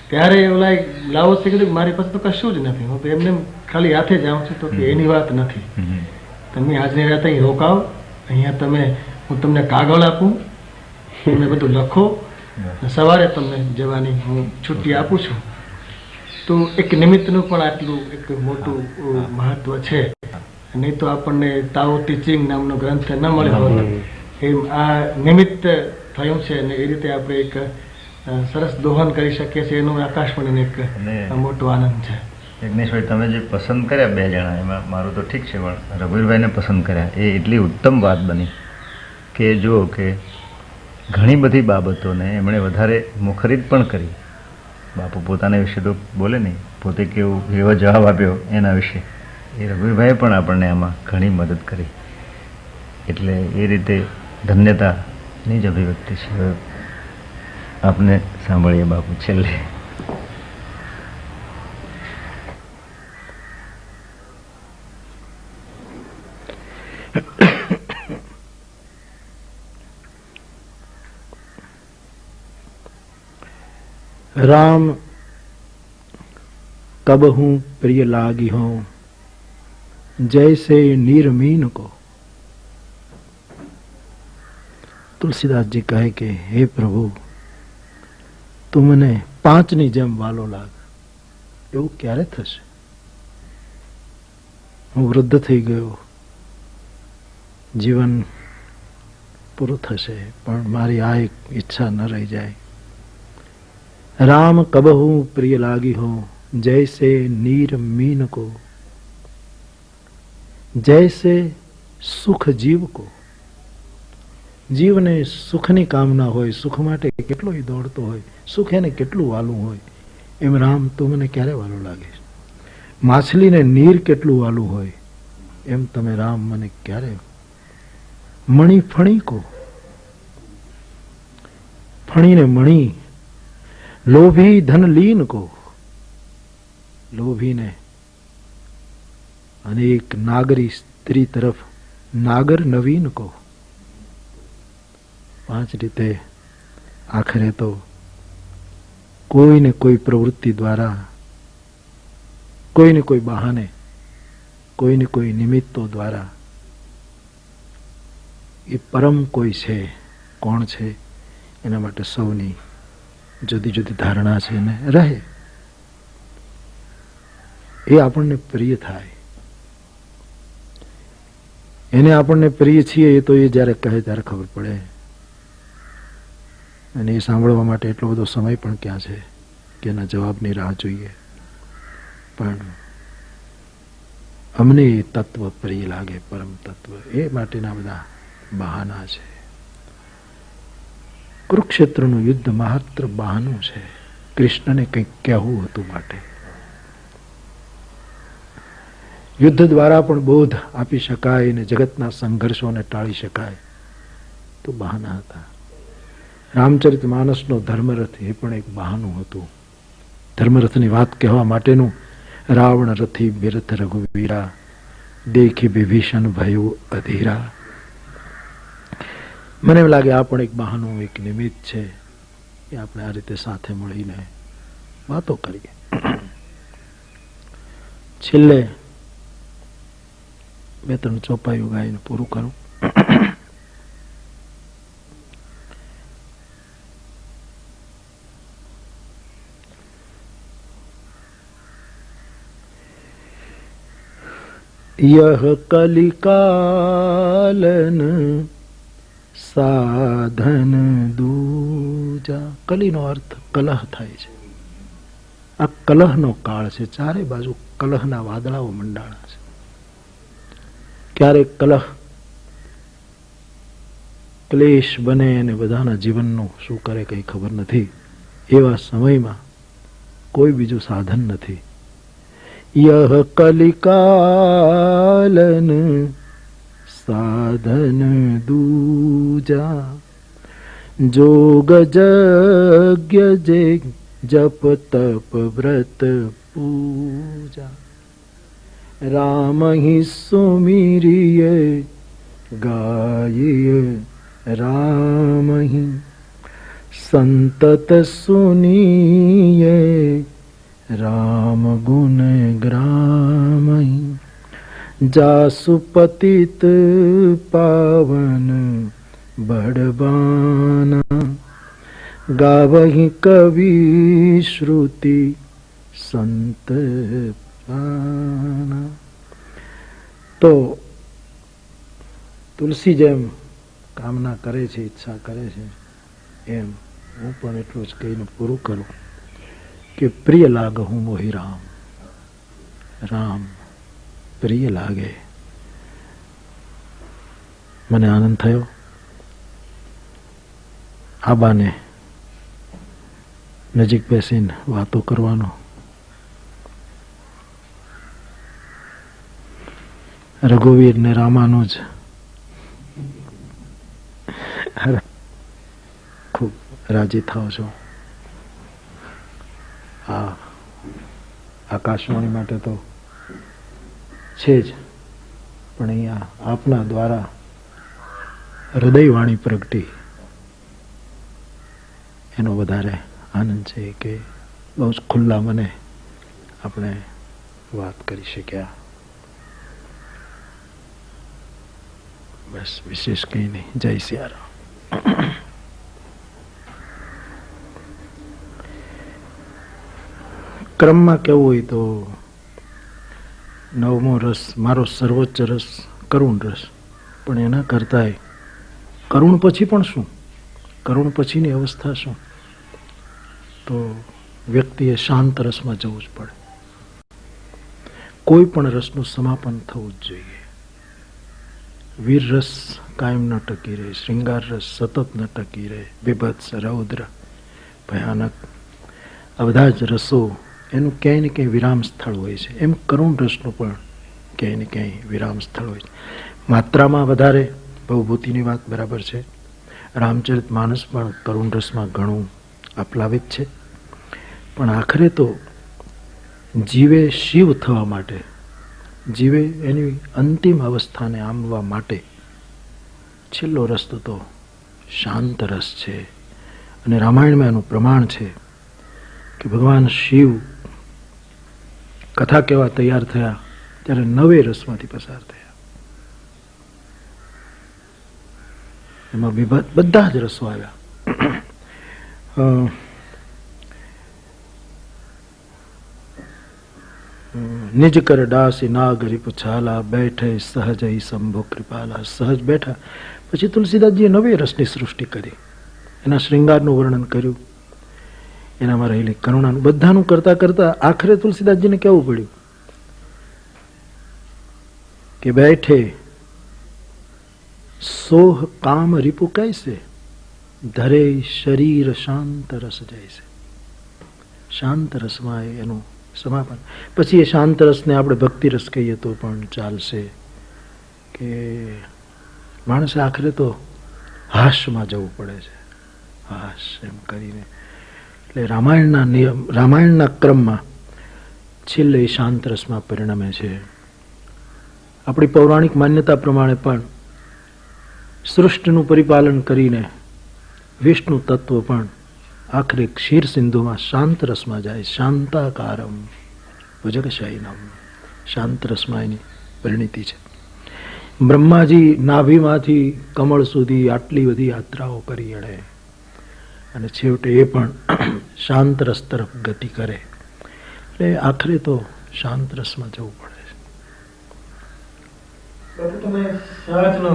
ત્યારે ઓલા લાવોસે કીધું કે મારી પાસે તો કશું જ નથી, હું તો એમને ખાલી હાથે જાઉં છું. તો કે એની વાત નથી, તમે આજની રાતે અહીં રોકાઓ, અહીંયા તમે હું તમને કાગળ આપું, તમે બધું લખો, સવારે તમને જવાની હું છુટ્ટી આપું છું. તો એક નિમિત્તનું પણ આટલું એક મોટું મહત્વ છે. નહીં તો આપણને તાઓ ટીચિંગ નામનો ગ્રંથ ન મળ્યો હોત. એમ આ નિમિત્ત થયું છે અને એ રીતે આપણે એક સરસ દોહન કરી શકીએ છીએ. એનો આકાશવાણીનો એક મોટો આનંદ છે. યજ્ઞેશભાઈ, તમે જે પસંદ કર્યા 2 જણા, એમાં મારું તો ઠીક છે, પણ રઘુવીરભાઈને પસંદ કર્યા એ એટલી ઉત્તમ વાત બની કે જો કે ઘણી બધી બાબતોને એમણે વધારે મુખરિત પણ કરી. બાપુ પોતાના વિશે તો બોલે નહીં, પોતે કેવું એવો જવાબ આપ્યો એના વિશે. એ રઘુવીરભાઈએ પણ આપણને આમાં ઘણી મદદ કરી. એટલે એ રીતે ધન્યતાની જ અભિવ્યક્તિ છે. હવે આપને સાંભળીએ બાપુ છેલ્લે. राम कब हूँ प्रिय लागी हो जैसे नीरमीन को. तुलसीदास जी कहे कि हे प्रभु, તું મને 5ની જેમ વાલો લાગ. એવું ક્યારે થશે? હું વૃદ્ધ થઈ ગયો, જીવન પૂરું થશે, પણ મારી આ એક ઈચ્છા ન રહી જાય. राम कबहू प्रिय लागी हो जैसे नीर मीन को, जैसे सुख जीव को. જીવને સુખની કામના હોય, સુખ માટે કેટલો દોડતો હોય, સુખ એને કેટલું વાલું હોય, એમ રામ તું મને ક્યારે વાલું લાગે? માછલીને નીર કેટલું વાલું હોય એમ તમે રામ મને ક્યારે? મણી ફણી કો, ફણીને મણી, लोभी धन लीन को, लोभी ने अनेक नागरी स्त्री तरफ नागर नवीन को. 5 રીતે આખરે તો કોઈ ને કોઈ પ્રવૃત્તિ દ્વારા, કોઈ ને કોઈ બહાને, કોઈ ને કોઈ નિમિત્તો દ્વારા એ પરમ કોઈ છે, કોણ છે એના માટે સૌની જુદી જુદી ધારણા છે ને રહે. એ આપણને પ્રિય થાય. એને આપણને પ્રિય છીએ એ તો એ જ્યારે કહે ત્યારે ખબર પડે. અને એ સાંભળવા માટે એટલો બધો સમય પણ ક્યાં છે કે એના જવાબની રાહ જોઈએ. પણ અમને એ તત્વ પ્રિય લાગે, પરમ તત્વ. એ માટેના બધા બહાના છે. કુરુક્ષેત્રનું યુદ્ધ માત્ર બહાનું છે. કૃષ્ણને કંઈક કહેવું હતું માટે. યુદ્ધ દ્વારા પણ બોધ આપી શકાય અને જગતના સંઘર્ષોને ટાળી શકાય તો બહાના હતા. રામચરિત માનસનો ધર્મરથ એ પણ એક બહાનું હતું. ધર્મરથની વાત કહેવા માટેનું રાવણ રથી બિરથ રઘુવીરા, દેખી વિભીષણ ભયું અધીરા. મને એમ લાગે આ પણ એક બહાનું, એક નિમિત્ત છે કે આપણે આ રીતે સાથે મળીને વાતો કરીએ. છેલ્લે 2-3 ચોપાઈઓ ગાઈને પૂરું કરું. યહ કલિકાલન સાધન દૂજા. કલીનો અર્થ કલહ થાય છે. આ કલહનો કાળ છે. ચારે બાજુ કલહના વાદળાઓ મંડાણા છે. ક્યારેક કલહ ક્લેશ બને અને બધાના જીવનનું શું કરે કંઈ ખબર નથી. એવા સમયમાં કોઈ બીજું સાધન નથી. યહ કલિકાલન સાધન દૂજા. જોગ જગ્ય જે જપ તપ વ્રત પૂજા. રામ હિ સુમિરિય ગાય રામ હિ સંતત સુનિય રામ ગુણ ગ્રામ હિ. જાસુ પતિત પાવન બડબાના. ગાવહિ કવિ શ્રુતિ સંત પાના. તો તુલસી જેમ કામના કરે છે, ઈચ્છા કરે છે, એમ હું પણ એટલું જ કહીને પૂરું કરું કે પ્રિય લાગે હું મોહી રામ. રામ પ્રિય લાગે. મને આનંદ થયો આબાને નજીક બેસીને વાતો કરવાનો. રઘુવીર ને રામાનુજ ખૂબ રાજી થાવ છો. હા, આકાશવાણી માટે તો છે જ, પણ અહીંયા આપના દ્વારા હૃદયવાણી પ્રગટી એનો વધારે આનંદ છે કે બહુ જ ખુલ્લા મને આપણે વાત કરી શક્યા. બસ વિશેષ કંઈ નહીં. જય સિયારામ. ક્રમમાં કેવું હોય તો નવમો રસ મારો સર્વોચ્ચ રસ કરુણ રસ, પણ એના કરતાંય કરુણ પછી પણ શું, કરુણ પછીની અવસ્થા શું, તો વ્યક્તિએ શાંત રસમાં જવું જ પડે. કોઈ પણ રસનું સમાપન થવું જ જોઈએ. વીર રસ કાયમ ન ટકી રહે, શ્રૃંગાર રસ સતત ન ટકી રહે, બીભત્સ રૌદ્ર ભયાનક આ બધા જ રસો એનું ક્યાંય ને ક્યાંય વિરામ સ્થળ હોય છે. એમ કરુણ રસનું પણ ક્યાંય ને ક્યાંય વિરામ સ્થળ હોય છે. માત્રામાં વધારે ભવભૂતિની વાત બરાબર છે. રામચરિત માનસ પણ કરુણ રસમાં ઘણું આપ્લાવિત છે, પણ આખરે તો જીવે શિવ થવા માટે, જીવે એની અંતિમ અવસ્થાને આંબવા માટે છેલ્લો રસ્તો તો શાંત રસ છે. અને રામાયણમાં એનું પ્રમાણ છે કે ભગવાન શિવ કથા કહેવા તૈયાર થયા ત્યારે 9 રસમાંથી પસાર થયા. એમાં બધા જ રસો આવ્યા. નિજ કર ડાસી નાગરી પૂછાલા, બેઠે સહજ શંભુ કૃપાલા. સહજ બેઠા પછી તુલસીદાસજીએ 9 રસની સૃષ્ટિ કરી. એના શ્રૃંગારનું વર્ણન કર્યું, એનામાં રહેલી કરુણાનું, બધાનું કરતા કરતા આખરે તુલસીદાસજીને કહેવું પડ્યું કે બેઠે સોહ કામ રીપુ કૈસે, ધરે શરીર શાંત રસ જૈસે. શાંત રસમાં એનું સમાપન. પછી એ શાંત રસને આપણે ભક્તિ રસ કહીએ તો પણ ચાલશે કે માણસે આખરે તો હાસ્યમાં જવું પડે છે. હાસ્ય એમ કરીને એટલે રામાયણના નિયમ, રામાયણના ક્રમમાં છેલ્લે શાંત રસમાં પરિણમે છે. આપણી પૌરાણિક માન્યતા પ્રમાણે પણ સૃષ્ટિનું પરિપાલન કરીને વિષ્ણુ તત્વ પણ આખરે ક્ષીર સિંધુમાં શાંત રસમાં જાય. શાંતાકારમ ભુજગશયનમ. શાંત રસમાં એની પરિણીતિ છે. બ્રહ્માજી નાભીમાંથી કમળ સુધી આટલી બધી યાત્રાઓ કરી એણે, અને છેવટે એ પણ શાંત રસ તરફ ગતિ કરે. એટલે આખરે તો શાંત રસમાં જવું પડે છે. તમે સહજનો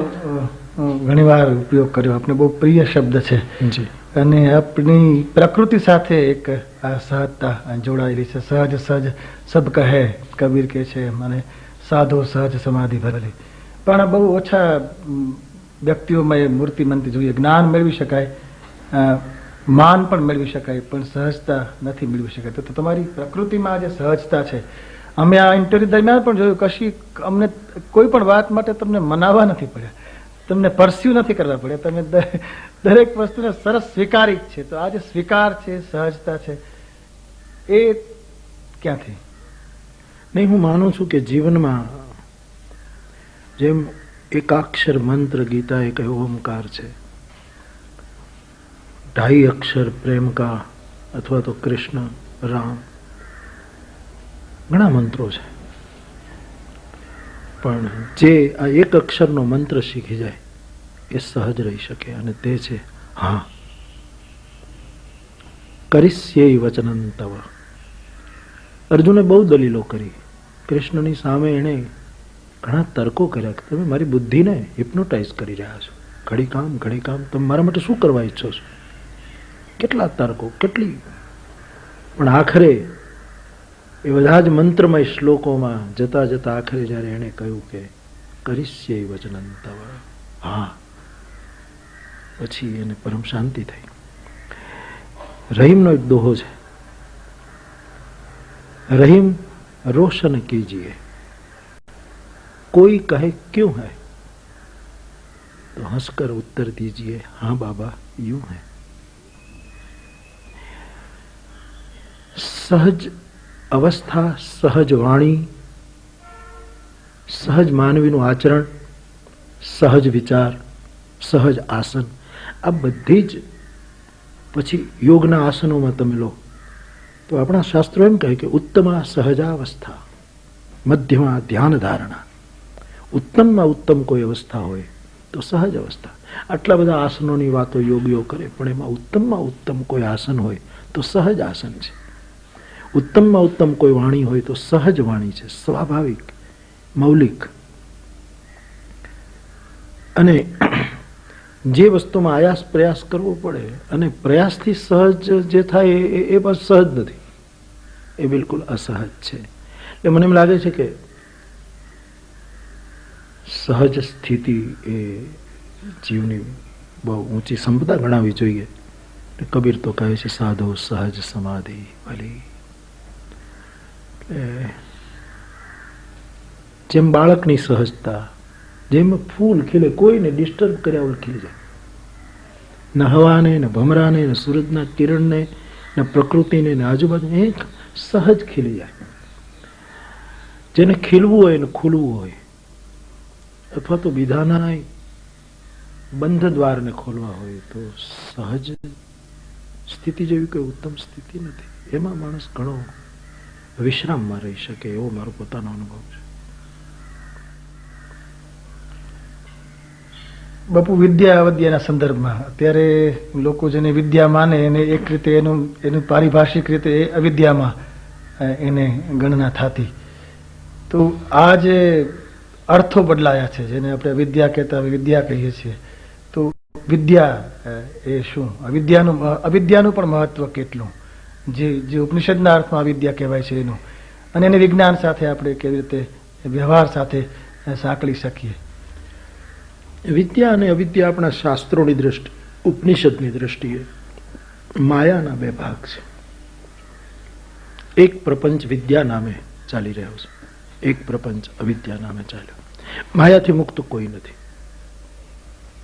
ઘણી વાર ઉપયોગ કર્યો, આપણે બહુ પ્રિય શબ્દ છે જી અને આપણી પ્રકૃતિ સાથે એક આ સહજતા જોડાયેલી છે. સહજ સહજ સબ કહે, કબીર કે છે, મને સાધો સહજ સમાધિ ભરેલી. પણ બહુ ઓછા વ્યક્તિઓમાં એ મૂર્તિમંત જોઈએ. જ્ઞાન મેળવી શકાય, માન પણ મેળવી શકાય, પણ સહજતા નથી મેળવી શકાય. તો તમારી પ્રકૃતિમાં જે સહજતા છે, અમે આ ઇન્ટરવ્યુ દરમિયાન પણ જોયું, કશી અમને કોઈ પણ વાત માટે તમને મનાવવા નથી પડ્યા, તમને પરસ્યુ નથી કરવા પડ્યા, તમે દરેક વસ્તુને સરસ સ્વીકારી જ છે. તો આ જે સ્વીકાર છે, સહજતા છે, એ ક્યાંથી? નહીં, હું માનું છું કે જીવનમાં જેમ એકાક્ષર મંત્ર ગીતા એક ઓમકાર છે, 2.5 અક્ષર પ્રેમ કા અથવા તો કૃષ્ણ રામ, ઘણા મંત્રો છે, પણ જે આ એક અક્ષરનો મંત્ર શીખી જાય એ સહજ રહી શકે, અને તે છે હા. કરિષ્યે વચનં તવ. અર્જુને બહુ દલીલો કરી કૃષ્ણની સામે, એણે ઘણા તર્કો કર્યા કે તમે મારી બુદ્ધિને હિપ્નોટાઇઝ કરી રહ્યા છો, ઘડી કામ, તમે મારા માટે શું કરવા ઈચ્છો છો? કેટલા તર્કો, કેટલી. પણ આખરે એ બધા જ મંત્રમય શ્લોકોમાં જતા જતા આખરે જ્યારે એણે કહ્યું કે કરિષ્યે વચનં તવ, હા, પછી એને પરમ શાંતિ થઈ. રહીમનો એક દોહો છે, रहीम रोशन कीजिए, कोई कहे क्यों है तो हंसकर उत्तर दीजिए हाँ बाबा यूं है. સહજ અવસ્થા, સહજ વાણી, સહજ માનવીનું આચરણ, સહજ વિચાર, સહજ આસન, આ બધી જ પછી યોગના આસનોમાં તમે લો તો આપણા શાસ્ત્રો એમ કહે કે ઉત્તમા સહજાવસ્થા, મધ્યમાં ધ્યાન ધારણા. ઉત્તમમાં ઉત્તમ કોઈ અવસ્થા હોય તો સહજ અવસ્થા. આટલા બધા આસનોની વાતો યોગીઓ કરે, પણ એમાં ઉત્તમમાં ઉત્તમ કોઈ આસન હોય તો સહજ આસન છે. ઉત્તમમાં ઉત્તમ કોઈ વાણી હોય તો સહજ વાણી છે, સ્વાભાવિક, મૌલિક. અને જે વસ્તુમાં આયાસ પ્રયાસ કરવો પડે અને પ્રયાસથી સહજ જે થાય એ બસ સહજ નથી, એ બિલકુલ અસહજ છે. એટલે મને એમ લાગે છે કે સહજ સ્થિતિ એ જીવની બહુ ઊંચી સંપદા ગણાવી જોઈએ. કબીર તો કહે છે સાધો સહજ સમાધિ ભલી. જેમ બાળકની સહજતા, જેમ ફૂલ ખીલે, કોઈને ડિસ્ટર્બ કર્યા વગર ખીલી જાય, ન હવાને, ન ભમરાને, ન સૂરજના કિરણને, ન પ્રકૃતિને, ન આજુબાજુ, એક સહજ ખીલી જાય. જેને ખીલવું હોય ને ખુલવું હોય, અથવા તો વિધાના બંધ દ્વારને ખોલવા હોય, તો સહજ સ્થિતિ જેવી કોઈ ઉત્તમ સ્થિતિ નથી. એમાં માણસ ઘણો વિશ્રામમાં રહી શકે, એવો મારો પોતાનો અનુભવ છે. બાપુ, વિદ્યા અવિદ્યાના સંદર્ભમાં અત્યારે લોકો જેને વિદ્યા માને એને એક રીતે એનું પારિભાષિક રીતે એ અવિદ્યામાં એને ગણના થતી. તો આ જે અર્થો બદલાયા છે, જેને આપણે વિદ્યા કહેતા વિદ્યા કહીએ છીએ, તો વિદ્યા એ શું? અવિદ્યાનું પણ મહત્વ કેટલું? જે ઉપનિષદના અર્થમાં અવિદ્યા કહેવાય છે એનું, અને એને વિજ્ઞાન સાથે આપણે કેવી રીતે વ્યવહાર સાથે સાંકળી શકીએ? વિદ્યા અને અવિદ્યા આપણા શાસ્ત્રોની દ્રષ્ટિ, ઉપનિષદની દ્રષ્ટિએ માયાના બે ભાગ છે. એક પ્રપંચ વિદ્યા નામે ચાલી રહ્યો છે, એક પ્રપંચ અવિદ્યા નામે ચાલ્યો. માયાથી મુક્ત કોઈ નથી.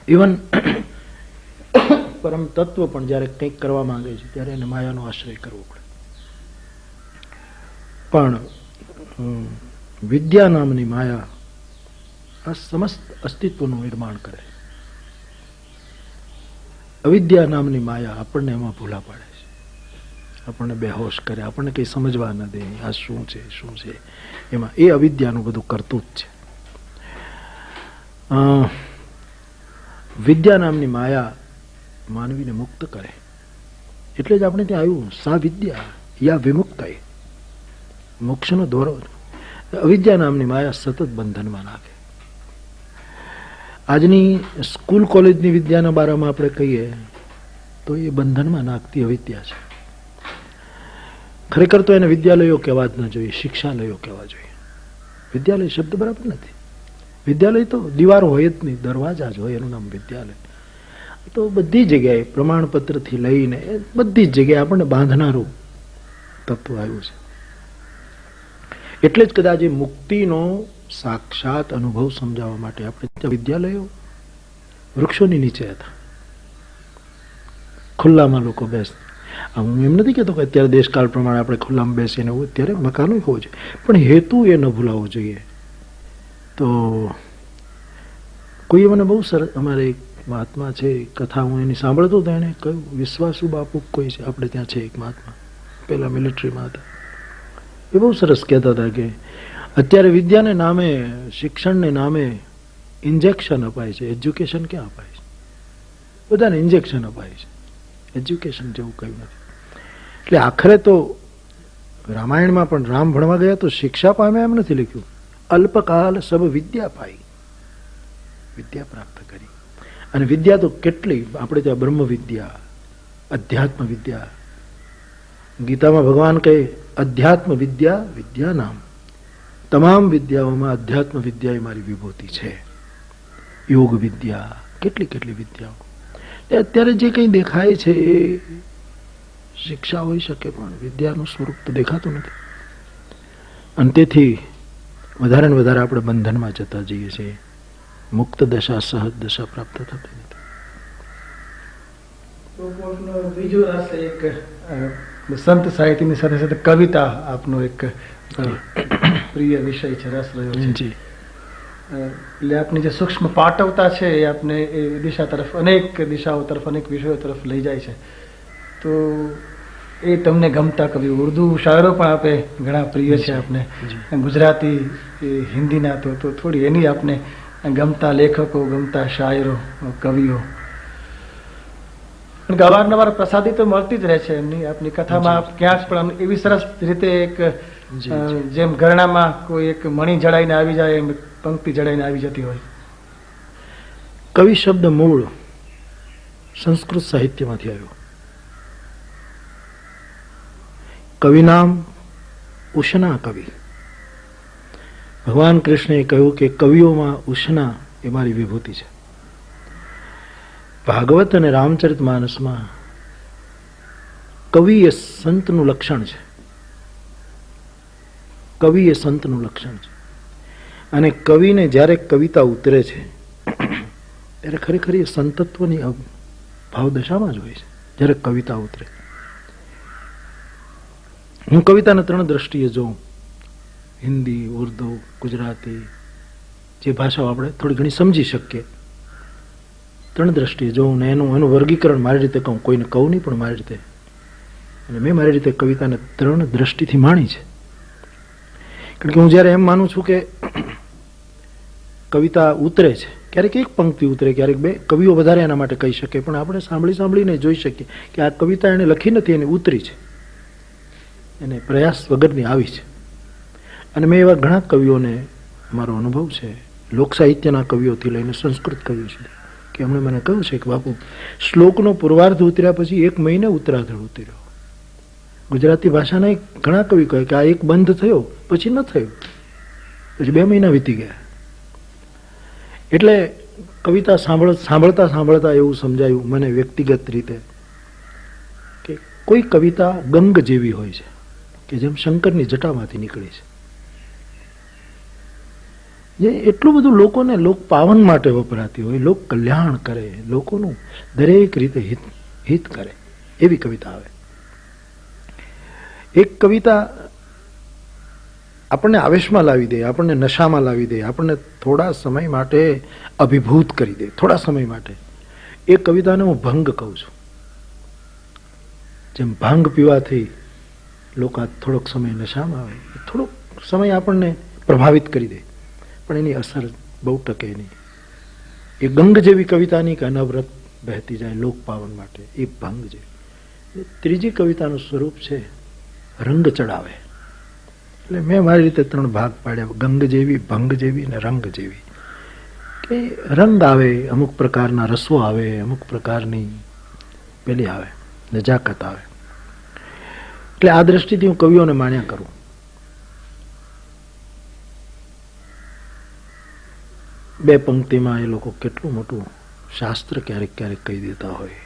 ઇવન પરમ તત્વ પણ જ્યારે કંઈક કરવા માંગે છે ત્યારે એને માયાનો આશ્રય કરવો પડે. પણ વિદ્યા નામની માયા આ સમસ્ત અસ્તિત્વનું નિર્માણ કરે. અવિદ્યા નામની માયા આપણને એમાં ભૂલા પાડે છે, આપણને બેહોશ કરે, આપણને કંઈ સમજવા ન દે આ શું છે શું છે. એમાં એ અવિદ્યાનું બધું કરતું જ છે. વિદ્યા નામની માયા માનવીને મુક્ત કરે. એટલે જ આપણે ત્યાં આવ્યું સા વિદ્યા યા વિમુક્ત, મોક્ષનો દોરો. અવિદ્યા નામની માયા સતત બંધનમાં નાખે. આજની સ્કૂલ કોલેજની વિદ્યાના બારામાં આપણે કહીએ તો એ બંધનમાં નાખતી અવિદ્યા છે. ખરેખર તો એને વિદ્યાલયો કહેવા જ ન જોઈએ, શિક્ષાલયો કહેવા જોઈએ. વિદ્યાલય શબ્દ બરાબર નથી. વિદ્યાલય તો દીવારો હોય જ નહીં, દરવાજા જ હોય, એનું નામ વિદ્યાલય. તો બધી જગ્યાએ પ્રમાણપત્રથી લઈને બધી જ જગ્યાએ આપણને બાંધનારું તત્વ આવ્યું છે. એટલે જ કદાચ એ મુક્તિનો સાક્ષાત અનુભવ સમજાવવા માટે આપણે ત્યાં વિદ્યાલયો વૃક્ષોની નીચે હતા, ખુલ્લામાં લોકો બેસતા. હું એમ નથી કહેતો કે અત્યારે દેશકાળ પ્રમાણે આપણે ખુલ્લામાં બેસીને અત્યારે મકાનો હોવો જોઈએ, પણ હેતુ એ ન ભૂલાવવો જોઈએ. તો કોઈએ મને બહુ સરસ, અમારે એક મહાત્મા છે, કથા હું એની સાંભળતો હતો, એણે કહ્યું, વિશ્વાસુ બાપુ કોઈ છે આપણે ત્યાં છે એક મહાત્મા, પહેલા મિલિટરીમાં હતા. એ બહુ સરસ કહેતા હતા કે અત્યારે વિદ્યાને નામે, શિક્ષણને નામે ઇન્જેક્શન અપાય છે, એજ્યુકેશન ક્યાં અપાય છે? બધાને ઇન્જેક્શન અપાય છે, એજ્યુકેશન જેવું કંઈ નથી. એટલે આખરે તો રામાયણમાં પણ રામ ભણવા ગયા તો શિક્ષા પામ્યા એમ નથી લખ્યું, અલ્પકાલ સબ વિદ્યા પાઈ, વિદ્યા પ્રાપ્ત કરી. અને વિદ્યા તો કેટલી, આપણે ત્યાં બ્રહ્મ વિદ્યા, અધ્યાત્મ વિદ્યા. ગીતામાં ભગવાન કહે અધ્યાત્મ વિદ્યા વિદ્યા નામ, તમામ વિદ્યાઓમાં અધ્યાત્મ વિદ્યા એ મારી વિભૂતિ છે. યોગ વિદ્યા, કેટલી કેટલી વિદ્યાઓ. અત્યારે જે કંઈ દેખાય છે એ શિક્ષા હોઈ શકે, પણ વિદ્યાનું સ્વરૂપ તો દેખાતું નથી. અને તેથી વધારે ને વધારે આપણે બંધનમાં જતા જઈએ છીએ. મુક્ત દશા, સહજ દશા પ્રાપ્ત થતી નથી. બીજો રાસ્તે એક સંત સાહિત્યની સાથે સાથે કવિતા આપનો એક પ્રિય વિષય છે, રસ રહ્યો છે. એટલે આપની જે સૂક્ષ્મ પાટવતા છે એ આપને એ દિશા તરફ, અનેક દિશાઓ તરફ, અનેક વિષયો તરફ લઈ જાય છે. તો એ તમને ગમતા કવિ, ઉર્દુ શાયરો પણ આપે ઘણા પ્રિય છે આપને, ગુજરાતી, હિન્દીના, તો થોડી એની આપને ગમતા લેખકો, ગમતા શાયરો, કવિઓ. અવારનવાર પ્રસાદી તો મળતી જ રહે છે એમની, આપની કથામાં આપ ક્યાંક પણ એવી સરસ રીતે એક જેમ ઘરણામાં કોઈ એક મણી જડાઈને આવી જાય એમ પંક્તિ જડાઈને આવી જતી હોય. કવિ શબ્દ મૂળ સંસ્કૃત સાહિત્યમાંથી આવ્યો. કવિ નામ ઉષ્ણા કવિ. ભગવાન કૃષ્ણએ કહ્યું કે કવિઓમાં ઉષ્ણા એ મારી વિભૂતિ છે. ભાગવત અને રામચરિત માનસમાં કવિ એ સંતનું લક્ષણ છે. કવિ એ સંતનું લક્ષણ છે. અને કવિને જ્યારે કવિતા ઉતરે છે ત્યારે ખરેખર એ સંતત્વની ભાવદશામાં જ હોય છે. જ્યારે કવિતા ઉતરે, હું કવિતાને 3 દ્રષ્ટિએ જોઉં, હિન્દી, ઉર્દુ, ગુજરાતી, જે ભાષાઓ આપણે થોડી ઘણી સમજી શકીએ, 3 દ્રષ્ટિએ જોઉં ને એનું વર્ગીકરણ મારી રીતે કહું. કોઈને કહું નહીં, પણ મારી રીતે. અને મેં મારી રીતે કવિતાને 3 દ્રષ્ટિથી માણી છે. કારણ કે હું જ્યારે એમ માનું છું કે કવિતા ઉતરે છે, ક્યારેક એક પંક્તિ ઉતરે, ક્યારેક 2, કવિઓ વધારે એના માટે કહી શકે, પણ આપણે સાંભળીને જોઈ શકીએ કે આ કવિતા એને લખી નથી, એને ઉતરી છે, એને પ્રયાસ વગરની આવી છે. અને મેં એવા ઘણા કવિઓને, મારો અનુભવ છે લોક સાહિત્યના કવિઓથી લઈને સંસ્કૃત કવિઓ સુધી, કે એમણે મને કહ્યું છે કે બાપુ, શ્લોકનો પૂર્વાર્ધ ઉતર્યા પછી 1 મહિને ઉત્તરાર્ધ ઉતર્યો. ગુજરાતી ભાષાના ઘણા કવિ કહે કે આ એક બંધ થયો પછી ન થયો, પછી 2 મહિના વીતી ગયા. એટલે કવિતા સાંભળતા સાંભળતા એવું સમજાયું મને વ્યક્તિગત રીતે કે કોઈ કવિતા ગંગ જેવી હોય છે, કે જેમ શંકરની જટામાંથી નીકળી છે, જે એટલું બધું લોકોને લોક પાવન માટે વપરાતી હોય, લોક કલ્યાણ કરે, લોકોનું દરેક રીતે હિત કરે, એવી કવિતા આવે. એક કવિતા આપણને આવેશમાં લાવી દે, આપણને નશામાં લાવી દે, આપણને થોડા સમય માટે અભિભૂત કરી દે, થોડા સમય માટે. એ કવિતાને હું ભંગ કહું છું. જેમ ભાંગ પીવાથી લોકો થોડોક સમય નશામાં આવે, થોડોક સમય આપણને પ્રભાવિત કરી દે, પણ એની અસર બહુ ટકે નહીં. એ ગંગ જેવી કવિતાની કે અનવરત બહેતી જાય લોક પાવન માટે, એ ભંગ જેવી. ત્રીજી કવિતાનું સ્વરૂપ છે રંગ ચડાવે. એટલે મેં મારી રીતે 3 ભાગ પાડ્યા, ગંગ જેવી, ભંગ જેવી અને રંગ જેવી. કે રંગ આવે, અમુક પ્રકારના રસો આવે, અમુક પ્રકારની પેલી આવે, નજાકત આવે. એટલે આ દ્રષ્ટિથી હું કવિઓને માણ્યા કરું. બે પંક્તિમાં એ લોકો કેટલું મોટું શાસ્ત્ર ક્યારેક ક્યારેક કહી દેતા હોય.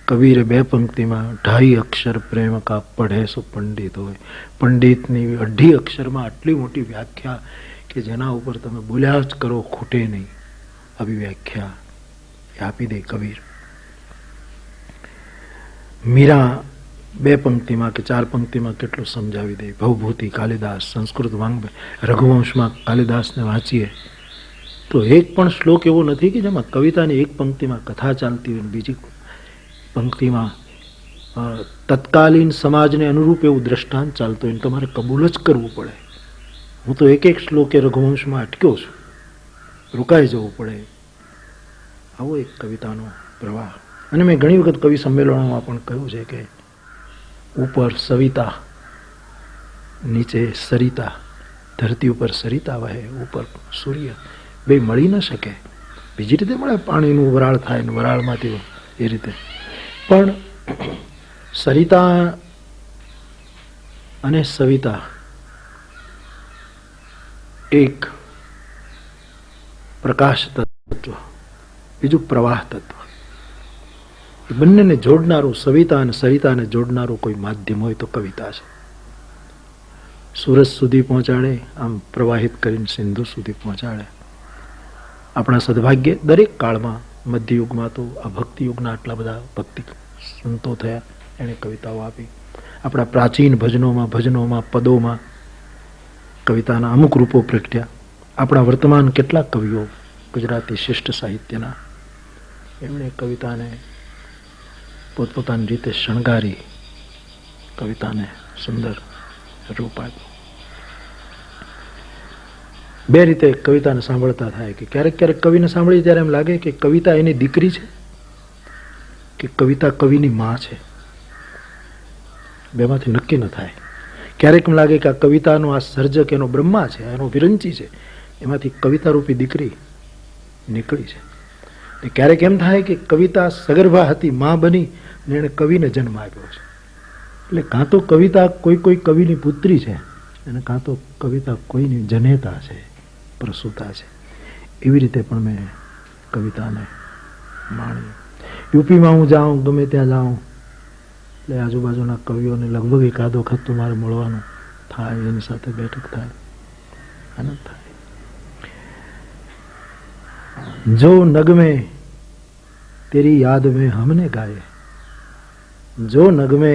કબીરે બે પંક્તિમાં 2.5 અક્ષર પ્રેમ કા પઢે સો પંડિત હોય. પંડિતની 2.5 અક્ષરમાં આટલી મોટી વ્યાખ્યા કે જેના ઉપર તમે બોલ્યા જ કરો ખૂટે નહીં, આવી વ્યાખ્યા એ આપી દે કબીર. મીરા 2 પંક્તિમાં કે 4 પંક્તિમાં કેટલું સમજાવી દે. ભવભૂતિ કાલિદાસ, સંસ્કૃત વાંગ્મય, રઘુવંશમાં કાલિદાસને વાંચીએ તો એક પણ શ્લોક એવો નથી કે જેમાં કવિતાની એક પંક્તિમાં કથા ચાલતી હોય, બીજી પંક્તિમાં તત્કાલીન સમાજને અનુરૂપ એવું દ્રષ્ટાંત ચાલતું હોય. તમારે કબૂલ જ કરવું પડે. હું તો એક એક શ્લોકે રઘુવંશમાં અટક્યો છું, રોકાઈ જવું પડે. આવો એક કવિતાનો પ્રવાહ. અને મેં ઘણી વખત કવિ સંમેલનોમાં પણ કહ્યું છે કે ઉપર સવિતા, નીચે સરિતા, ધરતી ઉપર સરિતા વહે, ઉપર સૂર્ય, બે મળી ન શકે. બીજી રીતે મળે, પાણીનું વરાળ થાય ને વરાળમાંથી એ રીતે. પણ સરિતા અને સવિતા એક પ્રકાશ તત્વ, બીજું પ્રવાહ તત્વ. એ બંનેને જોડનારું, સવિતા અને સરિતાને જોડનારું કોઈ માધ્યમ હોય તો કવિતા છે. સુરત સુધી પહોંચાડે, આમ પ્રવાહિત કરીને સિંધુ સુધી પહોંચાડે. આપણા સદભાગ્ય દરેક કાળમાં, મધ્યયુગમાં તો આ ભક્તિ યુગના આટલા બધા ભક્તિ સંતો થયા, એણે કવિતાઓ આપી. આપણા પ્રાચીન ભજનોમાં પદોમાં કવિતાના અમુક રૂપો પ્રગટ્યા. આપણા વર્તમાન કેટલાક કવિઓ ગુજરાતી શિષ્ટ સાહિત્યના, એમણે કવિતાને પોતપોતાની રીતે શણગારી, કવિતાને સુંદર રૂપ આપ્યું. બે રીતે કવિતાને સાંભળતા થાય કે ક્યારેક ક્યારેક કવિને સાંભળીએ ત્યારે એમ લાગે કે કવિતા એની દીકરી છે કે કવિતા કવિની માં છે. બેમાંથી નક્કી ન થાય. ક્યારેક એમ લાગે કે આ કવિતાનો આ સર્જક એનો બ્રહ્મા છે, એનો વિરંચી છે, એમાંથી કવિતા રૂપી દીકરી નીકળી છે. ક્યારેક એમ થાય કે કવિતા સગર્ભા હતી, માં બની અને એણે કવિને જન્મ આપ્યો છે. એટલે કાં તો કવિતા કોઈ કવિની પુત્રી છે અને કાં તો કવિતા કોઈની જનેતા છે, પ્રસૂતા છે. એવી રીતે પણ મેં કવિતાને માણી. યુપીમાં હું જાઉં, ગમે ત્યાં જાઉં, એટલે આજુબાજુના કવિઓને લગભગ એકાદ વખત તો મારે મળવાનું થાય, એની સાથે બેઠક થાય, આનંદ થાય. જો નગમે तेरी याद में हमने गाए, जो नगमे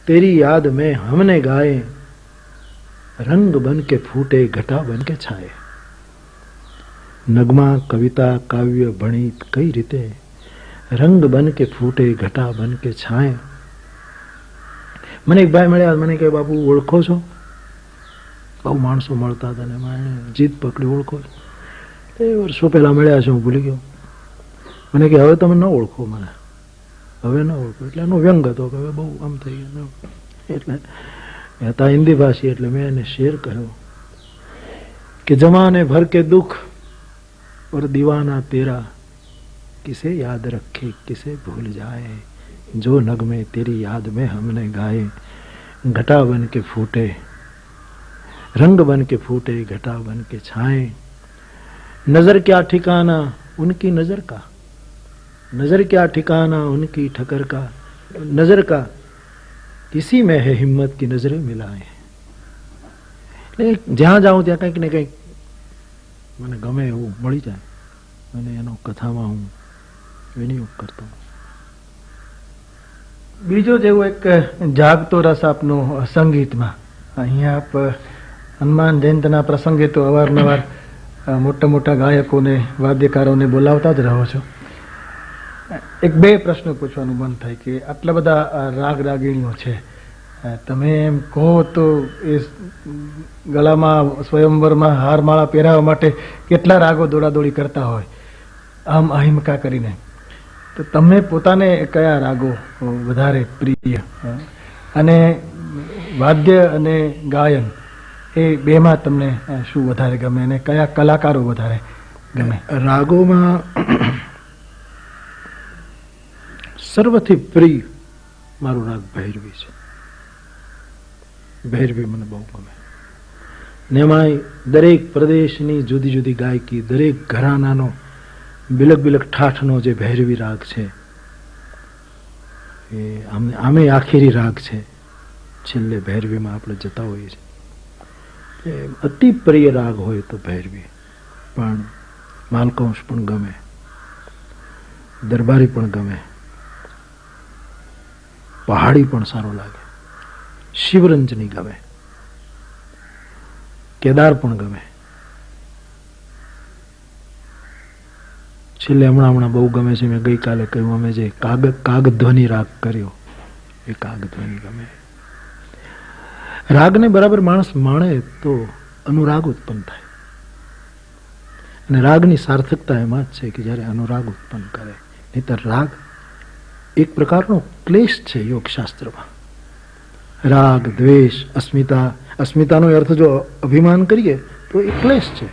तेरी याद में हमने गाए, रंग बन के फूटे घटा बन के छाए. नगमा, कविता, काव्य भणी कई રીતે રંગ બન કે ફૂટે ઘટા બન કે છાય. મને એક ભાઈ મળ્યા, મને કહે બાપુ ઓળખો છો? બહુ માણસો મળતા હતા ને એમાં એને જીદ પકડી, ઓળખો છો? એ વર્ષો પહેલા મળ્યા છે, હું ભૂલી ગયો. મને કે હવે તમે ન ઓળખો, મને હવે ન ઓળખો. એટલે એનો વ્યંગ હતો કે હવે બહુ આમ થઈ ગયું. એટલે હતા હિન્દી ભાષી, એટલે મેં એને શેર કર્યો કે જમાને ભર કે દુઃખ પર દીવાના તેરા, किसे याद रखे किसे भूल जाए, जो नगमे तेरी याद में हमने गाए, घटा बन के फूटे रंग बन के फूटे घटा बन के छाए. नजर क्या ठिकाना उनकी नजर का, नजर क्या ठिकाना उनकी ठकर का, नजर का किसी में है हिम्मत की नजरें मिलाए. એટલે જ્યાં જાઉં ત્યાં કંઈક ને કંઈક મને ગમે એવું મળી જાય, અને એનો કથામાં હું વિનિયોગ કરતો. બીજો જેવો એક જાગતો રસ આપનો સંગીતમાં. અહીંયા આપ હનુમાન જયંતિના પ્રસંગે તો અવારનવાર મોટા મોટા ગાયકોને, વાદ્યકારોને બોલાવતા જ રહો છો. એક બે પ્રશ્નો પૂછવાનું મન થાય કે આટલા બધા રાગ રાગીણીઓ છે, તમે એમ કહો તો એ ગળામાં સ્વયંવરમાં હારમાળા પહેરાવવા માટે કેટલા રાગો દોડાદોડી કરતા હોય, આમ અહિમકા કરીને. તો તમે પોતાને કયા રાગો વધારે પ્રિય, અને વાદ્ય અને ગાયન એ બેમાં તમને શું વધારે ગમે અને કયા કલાકારો વધારે ગમે? રાગોમાં સર્વથી પ્રિય મારું રાગ ભૈરવી છે. ભૈરવી મને બહુ ગમે. ને એમાંય દરેક પ્રદેશની જુદી જુદી ગાયકી, દરેક ઘરાનાનો બિલક બિલક ઠાઠનો જે ભૈરવી રાગ છે એ આમે આખેરી રાગ છે. છેલ્લે ભૈરવીમાં આપણે જતા હોઈએ છીએ. અતિ પ્રિય રાગ હોય તો ભૈરવી, પણ માલકંશ પણ ગમે, દરબારી પણ ગમે, પહાડી પણ સારો લાગે, શિવરંજની ગમે, કેદાર પણ ગમે. છેલ્લે હમણાં બહુ ગમે છે, મેં ગઈકાલે કહ્યું, અમે જે કાગધ્વનિ રાગ કર્યો એ કાગધ્વનિ ગમે. રાગને બરાબર માણસ માણે તો અનુરાગ ઉત્પન્ન થાય. અને રાગની સાર્થકતા એમાં જ છે કે જ્યારે અનુરાગ ઉત્પન્ન કરે. નહીંતર રાગ એક પ્રકારનો ક્લેશ છે યોગશાસ્ત્રમાં. રાગ, દ્વેષ, અસ્મિતા. અસ્મિતાનો અર્થ જો અભિમાન કરીએ તો એ ક્લેશ છે,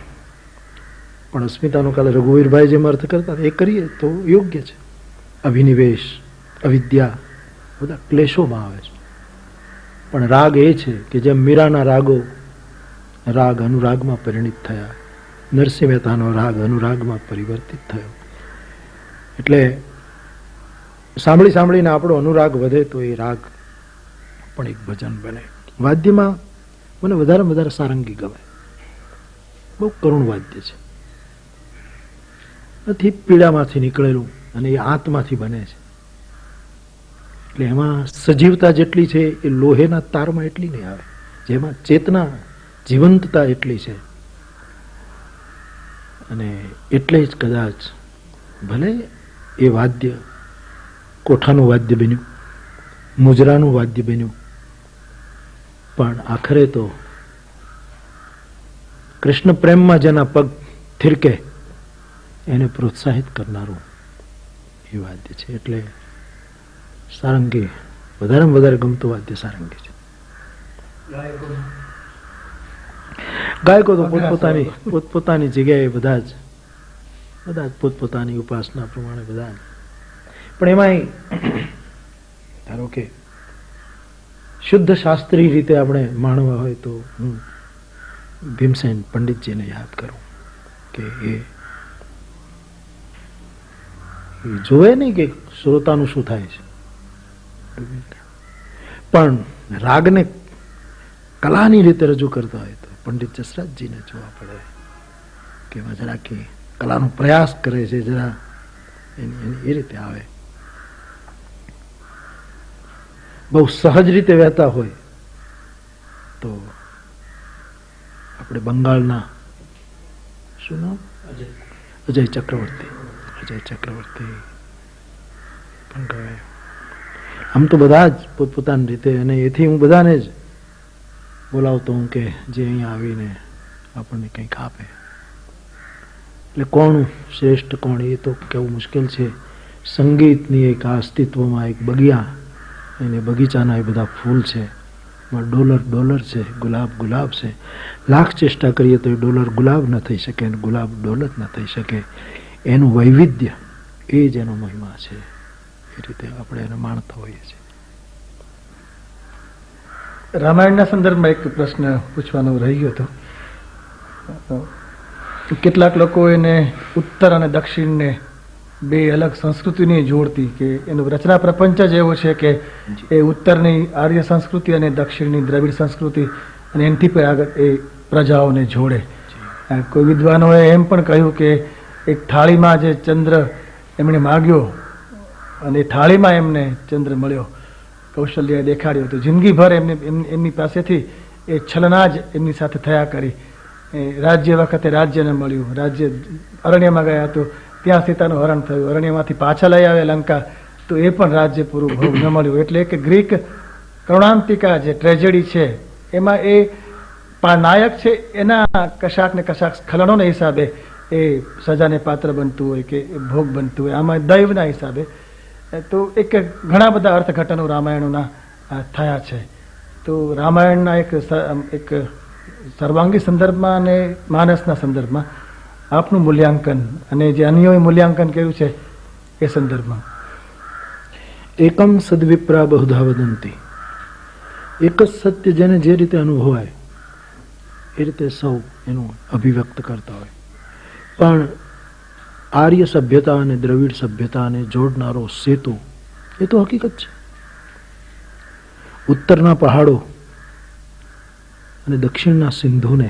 પણ અસ્મિતાનો કાલે રઘુવીરભાઈ જેમ અર્થ કરતા એ કરીએ તો યોગ્ય છે. અભિનિવેશ, અવિદ્યા બધા ક્લેશોમાં આવે છે. પણ રાગ એ છે કે જેમ મીરાના રાગો રાગ અનુરાગમાં પરિણિત થયા, નરસિંહ મહેતાનો રાગ અનુરાગમાં પરિવર્તિત થયો. એટલે સાંભળી સાંભળીને આપણો અનુરાગ વધે તો એ રાગ પણ એક ભજન બને. વાદ્યમાં મને વધારે સારંગી ગમે. બહુ કરુણ વાદ્ય છે, નથી પીડામાંથી નીકળેલું અને એ આંતમાંથી બને છે. એટલે એમાં સજીવતા જેટલી છે એ લોહેના તારમાં એટલી નહીં આવે, જેમાં ચેતના, જીવંતતા એટલી છે. અને એટલે જ કદાચ ભલે એ વાદ્ય કોઠાનું વાદ્ય બન્યું, મુજરાનું વાદ્ય બન્યું, પણ આખરે તો કૃષ્ણ પ્રેમમાં જેના પગ થિરકે એને પ્રોત્સાહિત કરનારું એ વાદ્ય છે. એટલે સારંગી વધારેમાં વધારે ગમતું વાદ્ય સારંગી છે. ગાયકો તો પોતપોતાની જગ્યાએ બધા જ પોતપોતાની ઉપાસના પ્રમાણે બધા જ. પણ એમાંય ધારો કે શુદ્ધ શાસ્ત્રીય રીતે આપણે માણવા હોય તો હું ભીમસેન પંડિતજીને યાદ કરું કે એ જોવે નહીં કે શ્રોતાનું શું થાય છે, પણ રાગને કલાની રીતે રજૂ કરતા હોય તો પંડિત જસરાજજીને જોવા પડે કે એમાં જરા કે કલાનો પ્રયાસ કરે છે, જરા એની એ રીતે આવે. બહુ સહજ રીતે વહેતા હોય તો આપણે બંગાળના શું નામ, અજય ચક્રવર્તી પણ ગમે. આમ તો બધા જ પોતપોતાની રીતે, અને એથી હું બધાને જ બોલાવતો હું કે જે અહીંયા આવીને આપણને કંઈક આપે. એટલે કોણ શ્રેષ્ઠ કોણ એ તો કહેવું મુશ્કેલ છે. સંગીતની એક આ અસ્તિત્વમાં એક બગિયા, એને બગીચાના એ બધા ફૂલ છે, એમાં ડોલર છે, ગુલાબ છે. લાખ ચેષ્ટા કરીએ તો એ ડોલર ગુલાબ ન થઈ શકે અને ગુલાબ ડોલર ન થઈ શકે. એનું વૈવિધ્ય એ જ એનો મહિમા છે. એ રીતે આપણે એને માણતા હોઈએ છીએ. રામાયણના સંદર્ભમાં એક પ્રશ્ન પૂછવાનો રહી ગયો હતો. કેટલાક લોકો એને ઉત્તર અને દક્ષિણને બે અલગ સંસ્કૃતિની જોડતી, કે એનું રચના પ્રપંચ જ એવો છે કે એ ઉત્તરની આર્ય સંસ્કૃતિ અને દક્ષિણની દ્રવિડ સંસ્કૃતિ અને એનાથી પણ આગળ એ પ્રજાઓને જોડે. કોઈ વિદ્વાનોએ એમ પણ કહ્યું કે એક થાળીમાં જે ચંદ્ર એમણે માગ્યો અને એ થાળીમાં એમને ચંદ્ર મળ્યો, કૌશલ્યાએ દેખાડ્યો, તો જિંદગીભર એમની પાસેથી એ છલના જ એમની સાથે થયા કરી. રાજ્ય વખતે રાજ્ય ન મળ્યું, રાજ્ય અરણ્યમાં ગયા તો ત્યાં સીતાનું હરણ થયું, અરણ્યમાંથી પાછા લઈ આવ્યા લંકા તો એ પણ રાજ્ય પૂરું ભોગ ન મળ્યું. એટલે કે ગ્રીક કરુણાંતિકા જે ટ્રેજેડી છે એમાં એ નાયક છે, એના કશાક ને કશાક સ્ખલનોના હિસાબે એ સજાને પાત્ર બનતું હોય કે ભોગ બનતું હોય, આમાં દૈવના હિસાબે. તો એક ઘણા બધા અર્થઘટનો રામાયણોના થયા છે. તો રામાયણના એક સર્વાંગી સંદર્ભમાં અને માનસના સંદર્ભમાં આપનું મૂલ્યાંકન અને જે અન્યોએ મૂલ્યાંકન કર્યું છે એ સંદર્ભમાં. એકમ સદવિપ્રા બહુધા વદંતી. એક જ સત્ય જેને જે રીતે અનુભવાય એ રીતે સૌ એનું અભિવ્યક્ત કરતા હોય. પણ આર્ય સભ્યતા અને દ્રવિડ સભ્યતાને જોડનારો સેતુ એ તો હકીકત છે. ઉત્તરના પહાડો અને દક્ષિણના સિંધુને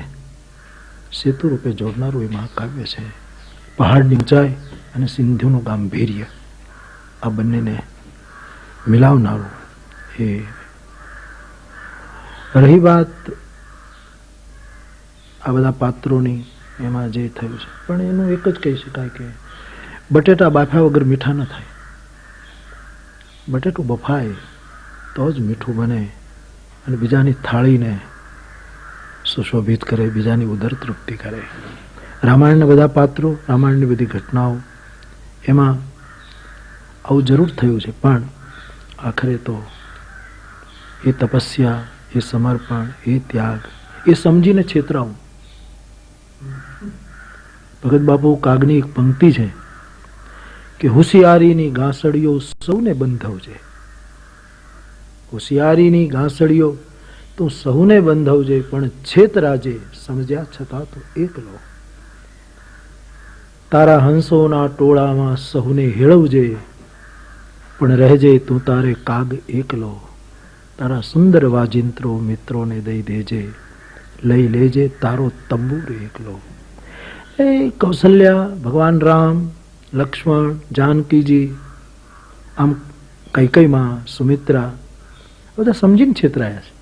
સેતુ રૂપે જોડનારું એ મહાકાવ્ય છે. પહાડની ઊંચાઈ અને સિંધુનું ગાંભીર્ય આ બંનેને મિલાવનારું એ. રહી વાત આ બધા પાત્રોની, એમાં જે થયું છે, પણ એનું એક જ કહી શકાય કે બટેટા બાફ્યા વગર મીઠા ન થાય. બટેટું બફાય તો જ મીઠું બને અને બીજાની થાળીને સુશોભિત કરે, બીજાની ઉદર તૃપ્તિ કરે. રામાયણના બધા પાત્રો, રામાયણની બધી ઘટનાઓ, એમાં આવું જરૂર થયું છે, પણ આખરે તો એ તપસ્યા, એ સમર્પણ, એ ત્યાગ, એ સમજીને છેતરાવું. ભગત બાપુ કાગની એક પંક્તિ છે કે હોશિયારીની ગાંસડીઓ સૌને બંધવજે. હોશિયારીની ગાંસડીઓ તું સૌને બંધવજે, પણ છેતરાજે સમજ્યા છતાં તો એકલો. તારા હંસોના ટોળામાં સહુને હેળવજે, પણ રહેજે તું તારે કાગ એકલો. તારા સુંદર વાજિંત્રો મિત્રોને દઈ દેજે, લઈ લેજે તારો તંબુર એકલો. એ કૌશલ્યા, ભગવાન રામ, લક્ષ્મણ, જાનકીજી, આમ કૈકેયીમાં, સુમિત્રા, બધા સમજીને છેતરાયા છે.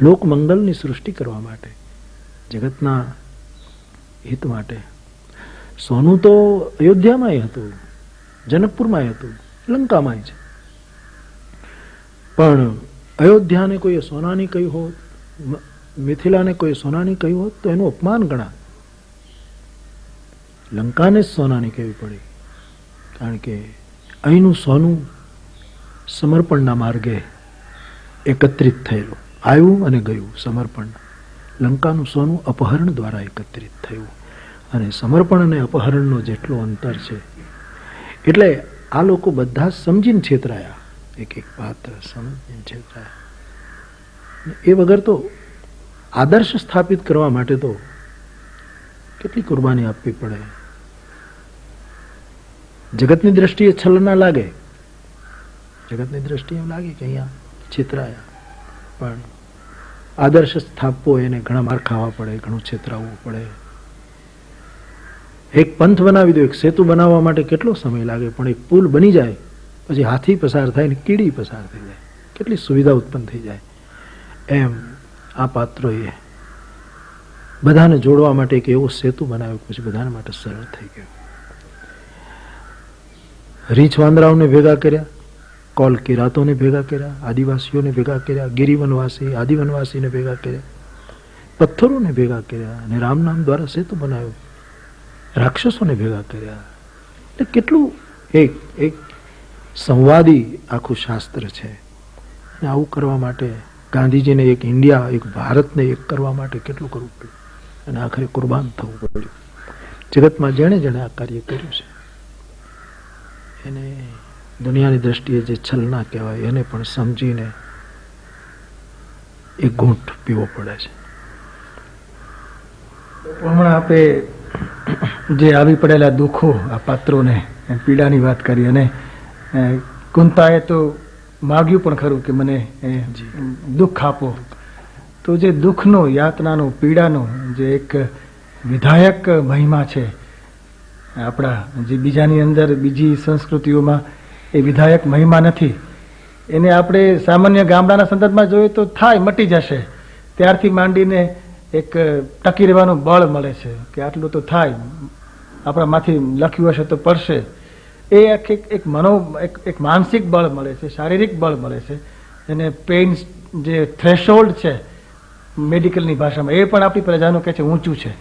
લોક મંગલની સૃષ્ટિ કરવા માટે, જગતના હિત માટે. સોનું તો અયોધ્યામાંય હતું, જનકપુરમાંય હતું, લંકામાંય છે. પણ અયોધ્યાને કોઈએ સોનાની કહ્યું હોત, મિથિલાને કોઈ સોનાની કહ્યું હોત તો એનું અપમાન ગણા. લંકાને જ સોનાની કહેવી પડી, કારણ કે અહીંનું સોનું સમર્પણના માર્ગે એકત્રિત થયેલું, આવ્યું અને ગયું સમર્પણ. લંકાનું સોનું અપહરણ દ્વારા એકત્રિત થયું, અને સમર્પણ અને અપહરણનો જેટલો અંતર છે, એટલે આ લોકો બધા સમજીને છેતરાયા. એક એક પાત્ર સમજીને છેતરાયા. એ વગર તો આદર્શ સ્થાપિત કરવા માટે તો કેટલી કુરબાની આપવી પડે. જગતની દ્રષ્ટિએ છલના લાગે, જગતની દ્રષ્ટિએ એમ લાગે કે અહીંયા છેતરાયા, પણ આદર્શ સ્થાપવો એને ઘણા માર ખાવા પડે, ઘણું છેતરાવવું પડે. એક પંથ બનાવી દો, એક સેતુ બનાવવા માટે કેટલો સમય લાગે, પણ એક પુલ બની જાય પછી હાથી પસાર થાય ને કીડી પસાર થઈ જાય, કેટલી સુવિધા ઉત્પન્ન થઈ જાય. એમ આ પાત્રોએ બધાને જોડવા માટે એક એવો સેતુ બનાવ્યો, પછી બધાને માટે સરળ થઈ ગયો. રીંછ વાંદરાઓને ભેગા કર્યા, કોલ કિરાતોને ભેગા કર્યા, આદિવાસીઓને ભેગા કર્યા, ગિરિવનવાસી આદિવનવાસીને ભેગા કર્યા, પથ્થરોને ભેગા કર્યા, અને રામ નામ દ્વારા સેતુ બનાવ્યો. રાક્ષસોને ભેગા કર્યા. એટલે કેટલું એક એક સંવાદી આખું શાસ્ત્ર છે. અને આવું કરવા માટે ગાંધીજીને એક ઇન્ડિયા, એક ભારતને એક કરવા માટે કેટલું કરવું પડ્યું, અને આખરે કુરબાન થવું પડ્યું. જગતમાં જેણે જેણે આ કાર્ય કર્યું છે એને દુનિયાની દ્રષ્ટિએ જે છલના કહેવાય, એને પણ સમજીને એક ઘૂંટ પીવો પડે છે. હમણાં આપે જે આવી પડેલા દુઃખો, આ પાત્રોને પીડાની વાત કરી, અને કુંતાએ તો માગ્યું પણ ખરું કે મને દુઃખ આપો. તો જે દુઃખનો, યાતનાનો, પીડાનો જે એક વિધાયક મહિમા છે આપણા, જે બીજાની અંદર, બીજી સંસ્કૃતિઓમાં એ વિધાયક મહિમા નથી. એને આપણે સામાન્ય ગામડાના સંદર્ભમાં જોઈએ તો થાય, મટી જશે, ત્યારથી માંડીને એક ટકી રહેવાનું બળ મળે છે કે આટલું તો થાય, આપણામાંથી લખ્યું હશે તો પડશે. એ એક એક માનસિક બળ મળે છે, શારીરિક બળ મળે છે. એને પેઇન જે થ્રેશોલ્ડ છે મેડિકલની ભાષામાં, એ પણ આપણી પ્રજાનું કહે છે ઊંચું છે.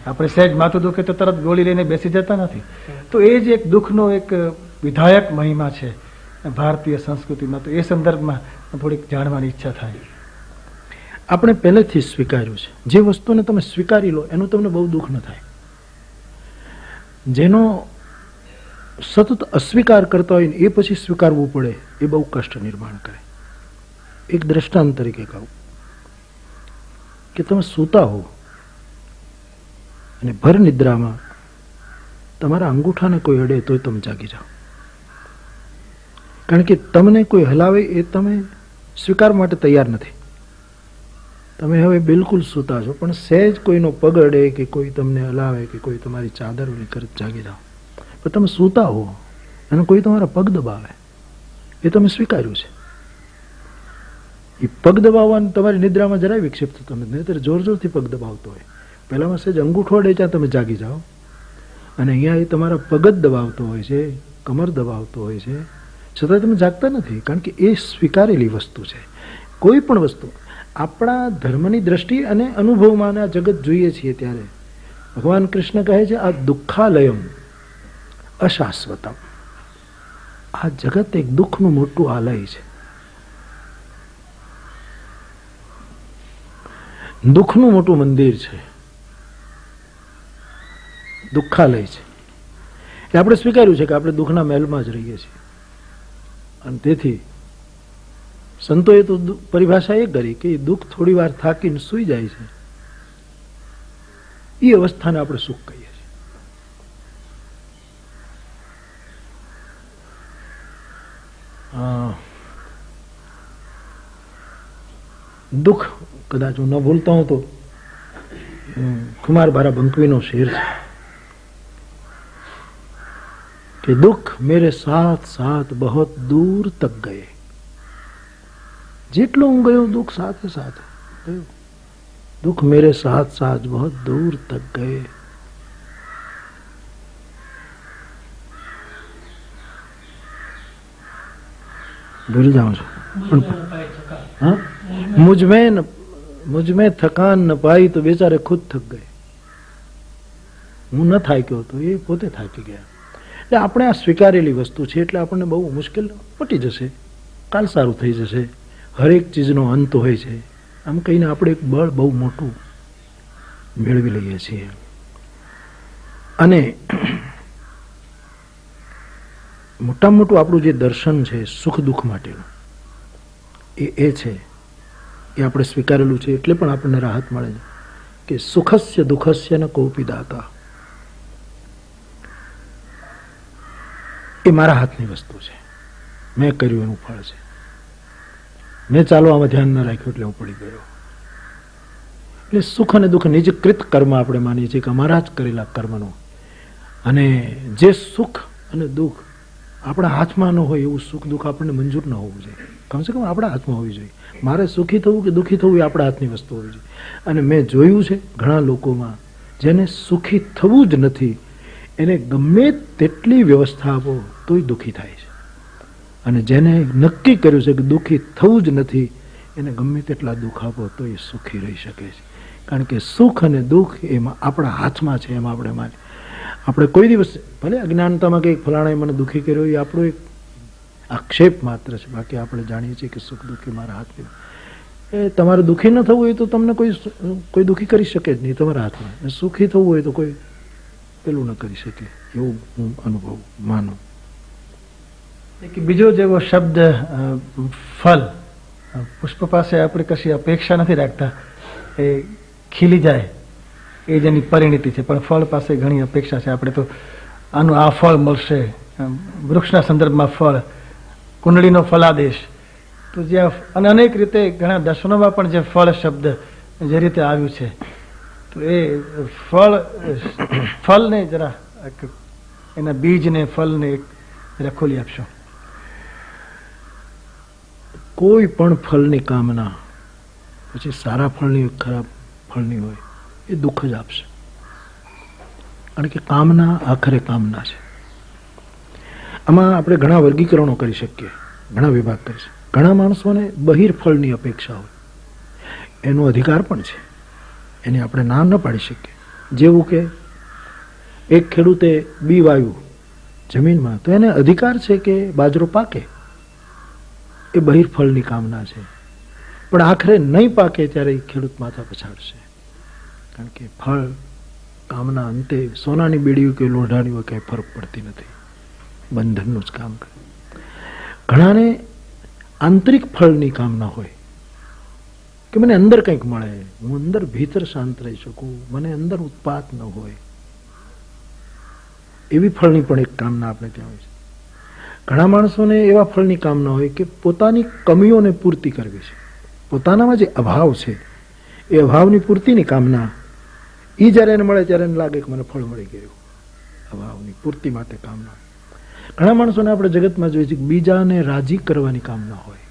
આપણે સહેજ માથું દુખે તો તરત ગોળી લઈને બેસી જતા નથી. તો એ જ એક દુઃખનો એક વિધાયક મહિમા છે ભારતીય સંસ્કૃતિમાં. તો એ સંદર્ભમાં થોડીક જાણવાની ઈચ્છા થાય. આપણે પહેલેથી જ સ્વીકાર્યું છે. જે વસ્તુને તમે સ્વીકારી લો એનું તમને બહુ દુઃખ ન થાય. જેનો સતત અસ્વીકાર કરતા હોય ને એ પછી સ્વીકારવું પડે એ બહુ કષ્ટ નિર્માણ કરે. એક દ્રષ્ટાંત તરીકે કહું કે તમે સૂતા હો અને ભર નિદ્રામાં તમારા અંગૂઠાને કોઈ અડે તોય તમે જાગી જાઓ. કારણ કે તમને કોઈ હલાવે એ તમે સ્વીકાર માટે તૈયાર નથી. તમે હવે બિલકુલ સૂતા છો, પણ સહેજ કોઈનો પગ અડે કે કોઈ તમને હલાવે કે કોઈ તમારી ચાદર ઓલી કરે જાગી જાઓ. પણ તમે સૂતા હો અને કોઈ તમારા પગ દબાવે એ તમે સ્વીકાર્યું છે. એ પગ દબાવવાનું તમારી નિદ્રામાં જરાય વિક્ષેપ થતો નથી. નહીંતર જોર જોરથી પગ દબાવતો હોય. પહેલામાં સહેજ અંગૂઠો અડે ત્યાં તમે જાગી જાઓ, અને અહીંયા એ તમારા પગ જ દબાવતો હોય છે, કમર દબાવતો હોય છે, છતાં તમે જાગતા નથી. કારણ કે એ સ્વીકારેલી વસ્તુ છે. કોઈ પણ વસ્તુ આપણા ધર્મની દ્રષ્ટિએ અને અનુભવમાં આ જગત જોઈએ છીએ ત્યારે ભગવાન કૃષ્ણ કહે છે આ દુઃખાલયમ અશાશ્વતમ. આ જગત એક દુઃખનું મોટું આલય છે, દુઃખનું મોટું મંદિર છે, દુઃખાલય છે. એટલે આપણે સ્વીકાર્યું છે કે આપણે દુઃખના મહેલમાં જ રહીએ છીએ. અને તેથી સંતોએ તો પરિભાષા એ કરી કે દુઃખ થોડી વાર થાકીને સૂઈ જાય છે, એ અવસ્થાને આપણે સુખ કહીએ છીએ. દુઃખ કદાચ હું ન ભૂલતા હું તો કુમાર ભારા બંકવીનો શેર છે कि दुख मेरे साथ साथ बहुत दूर तक गए. જેટલો હું ગયો દુઃખ સાથે સાથે ગયું. दुख मेरे साथ साथ बहुत दूर तक गए. भूल जाऊं છું हाँ मुझ में थकान न पाई तो बेचारे खुद थक गए. હું ન થાક્યો તો એ પોતે થાકી ગયા. એટલે આપણે આ સ્વીકારેલી વસ્તુ છે એટલે આપણને બહુ મુશ્કેલ પટી જશે, કાલ સારું થઈ જશે. હરેક ચીજનો અંત હોય છે આમ કહીને આપણે એક બળ બહુ મોટું મેળવી લઈએ છીએ. અને મોટામાં મોટું આપણું જે દર્શન છે સુખ દુઃખ માટેનું એ છે, એ આપણે સ્વીકારેલું છે એટલે પણ આપણને રાહત મળે છે કે સુખસ્ય દુઃખસ્ય ન કોપી દાતા. એ મારા હાથની વસ્તુ છે, મેં કર્યું એનું ફળ છે. મેં ચાલવામાં ધ્યાન ન રાખ્યું એટલે હું પડી ગયો. એટલે સુખ અને દુઃખ નિજકૃત કર્મ આપણે માનીએ છીએ કે અમારા જ કરેલા કર્મનું. અને જે સુખ અને દુઃખ આપણા હાથમાં ન હોય એવું સુખ દુઃખ આપણને મંજૂર ન હોવું જોઈએ. કમસે કમ આપણા હાથમાં હોવી જોઈએ. મારે સુખી થવું કે દુઃખી થવું એ આપણા હાથની વસ્તુ હોવી જોઈએ. અને મેં જોયું છે ઘણા લોકોમાં જેને સુખી થવું જ નથી એને ગમે તેટલી વ્યવસ્થા આપો તોય દુઃખી થાય છે, અને જેને નક્કી કર્યું છે કે દુઃખી થવું જ નથી એને ગમે તેટલા દુઃખ આપો તો એ સુખી રહી શકે છે. કારણ કે સુખ અને દુઃખ એમાં આપણા હાથમાં છે. એમાં આપણે માની આપણે કોઈ દિવસ ભલે અજ્ઞાનતામાં કંઈક ફલાણાએ મને દુઃખી કર્યો એ આપણો એક આક્ષેપ માત્ર છે. બાકી આપણે જાણીએ છીએ કે સુખ દુઃખી મારા હાથમાં. એ તમારે દુઃખી ન થવું હોય તો તમને કોઈ દુઃખી કરી શકે જ નહીં તમારા હાથમાં. સુખી થવું હોય તો કોઈ પેલું ન કરી શકે, એવું હું અનુભવ માનું. એક બીજો જેવો શબ્દ ફલ, પુષ્પ પાસે આપણે કશી અપેક્ષા નથી રાખતા, એ ખીલી જાય એ જ એની પરિણીતિ છે. પણ ફળ પાસે ઘણી અપેક્ષા છે. આપણે તો આનું આ ફળ મળશે, વૃક્ષના સંદર્ભમાં ફળ, કુંડળીનો ફલાદેશ, તો જ્યાં અને અનેક રીતે ઘણા દર્શનોમાં પણ જે ફળ શબ્દ જે રીતે આવ્યું છે, તો એ ફળને જરા એના બીજને ફળને જરા ખોલી આપશો. કોઈ પણ ફળની કામના પછી સારા ફળની હોય ખરાબ ફળની હોય એ દુઃખ જ આપશે. કારણ કે કામના આખરે કામના છે. આમાં આપણે ઘણા વર્ગીકરણો કરી શકીએ, ઘણા વિભાગ કરી શકીએ. ઘણા માણસોને બહિર્ફળની અપેક્ષા હોય, એનો અધિકાર પણ છે, એને આપણે ના ન પાડી શકીએ. જેવું કે એક ખેડૂતે બી વાવ્યું જમીનમાં તો એને અધિકાર છે કે બાજરો પાકે, એ બહિર્ફળની કામના છે. પણ આખરે નહીં પાકે ત્યારે એ ખેડૂત માથા પછાડશે. કારણ કે ફળ કામના અંતે સોનાની બેડીઓ કે લોઢાની હોય કંઈ ફરક પડતી નથી, બંધનનું જ કામ કરે. ઘણાને આંતરિક ફળની કામના હોય કે મને અંદર કંઈક મળે, હું અંદર ભીતર શાંત રહી શકું, મને અંદર ઉત્પાત ન હોય, એવી ફળની પણ એક કામના આપણે ત્યાં હોય છે. ઘણા માણસોને એવા ફળની કામના હોય કે પોતાની કમીઓને પૂર્તિ કરવી છે, પોતાનામાં જે અભાવ છે એ અભાવની પૂર્તિની કામના. એ જ્યારે એને મળે ત્યારે એને લાગે કે મને ફળ મળી ગયું, અભાવની પૂર્તિ માટે કામના. ઘણા માણસોને આપણે જગતમાં જોઈએ છે કે બીજાને રાજી કરવાની કામના હોય.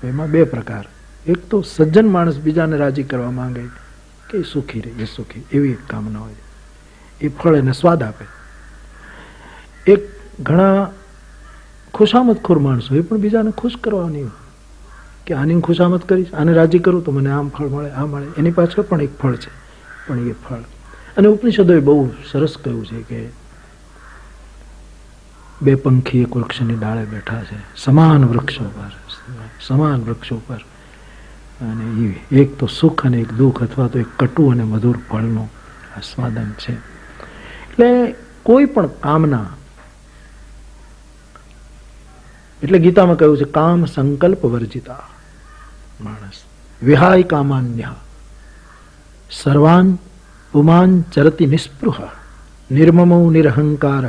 એમાં બે પ્રકાર. એક તો સજ્જન માણસ બીજાને રાજી કરવા માંગે કે એ સુખી રહે, એ સુખી, એવી એક કામના હોય, એ ફળ એને સ્વાદ આપે. એક ઘણા ખુશામતખોર માણસો, એ પણ બીજાને ખુશ કરવાની હોય કે આની ખુશામત કરીશ, આને રાજી કરું તો મને આમ ફળ મળે, આ મળે. એની પાછળ પણ એક ફળ છે, પણ એ ફળ. અને ઉપનિષદોએ બહુ સરસ કહ્યું છે કે બે પંખી એક વૃક્ષની ડાળે બેઠા છે, સમાન વૃક્ષો પર, અને એક તો સુખ અને એક દુઃખ, અથવા તો એક કટુ અને મધુર ફળનું આસ્વાદન છે. એટલે કોઈ પણ કામના, એટલે ગીતામાં કહ્યું છે કામ સંકલ્પ વર્જિતા માણસ વિહાય કામાન્ય સર્વાન પુમાન ચરતિ નિસ્પૃહ નિર્મમો નિરહંકાર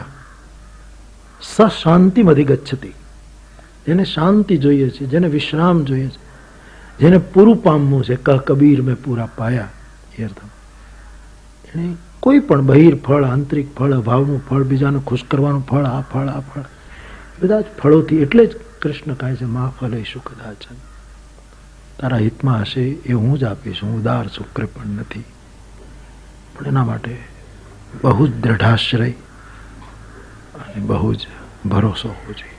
સ શાંતિમ અધિગચ્છતિ. જેને શાંતિ જોઈએ છે, જેને વિશ્રામ જોઈએ છે, જેને પૂરું પામવું છે, કબીર મેં પૂરા પાયા, એ અર્થમાં એને કોઈ પણ બહિર ફળ, આંતરિક ફળ, અભાવનું ફળ, બીજાને ખુશ કરવાનું ફળ, આ ફળ, આ ફળ, બધા જ ફળોથી. એટલે જ કૃષ્ણ કહે છે મા ફલેષુ કદાચન, તારા હિતમાં હશે એ હું જ આપીશ, હું ઉદાર છું, કૃપણ નથી. પણ એના માટે બહુ જ દ્રઢાશ્રય અને બહુ જ ભરોસો હોવો જોઈએ.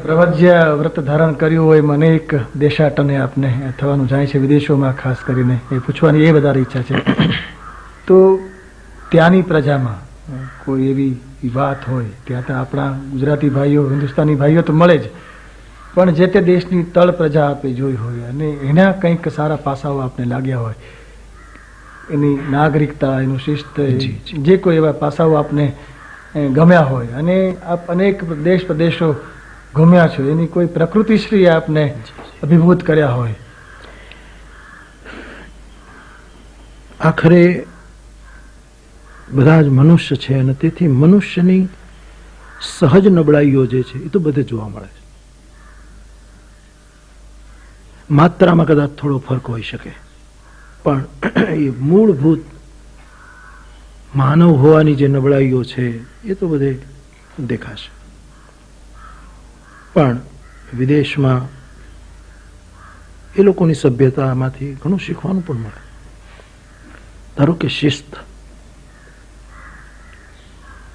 પ્રવજ્ય વ્રત ધારણ કર્યું હોય મને એક દેશાટને આપને થવાનું જાય છે વિદેશોમાં, ખાસ કરીને એ પૂછવાની એ વધારે ઈચ્છા છે. તો ત્યાંની પ્રજામાં કોઈ એવી વાત હોય, ત્યાં તો આપણા ગુજરાતી ભાઈઓ, હિન્દુસ્તાની ભાઈઓ તો મળે જ, પણ જે તે દેશની તળ પ્રજા આપણે જોઈ હોય અને એના કંઈક સારા પાસાઓ આપણે લાગ્યા હોય, એની નાગરિકતા, એનું શિસ્ત, જે કોઈ એવા પાસાઓ આપણે ગમ્યા હોય, અને આપ અનેક દેશ પ્રદેશો ઘૂમ્યા છો, એની કોઈ પ્રકૃતિશ્રી આપને અભિભૂત કર્યા હોય. આખરે બધા જ મનુષ્ય છે અને તેથી મનુષ્યની સહજ નબળાઈઓ જે છે એ તો બધે જોવા મળે છે. માત્રામાં કદાચ થોડો ફરક હોઈ શકે, પણ એ મૂળભૂત માનવ હોવાની જે નબળાઈઓ છે એ તો બધે દેખાશે. પણ વિદેશમાં એ લોકોની સભ્યતામાંથી ઘણું શીખવાનું પણ મળે. ધારો કે શિસ્ત,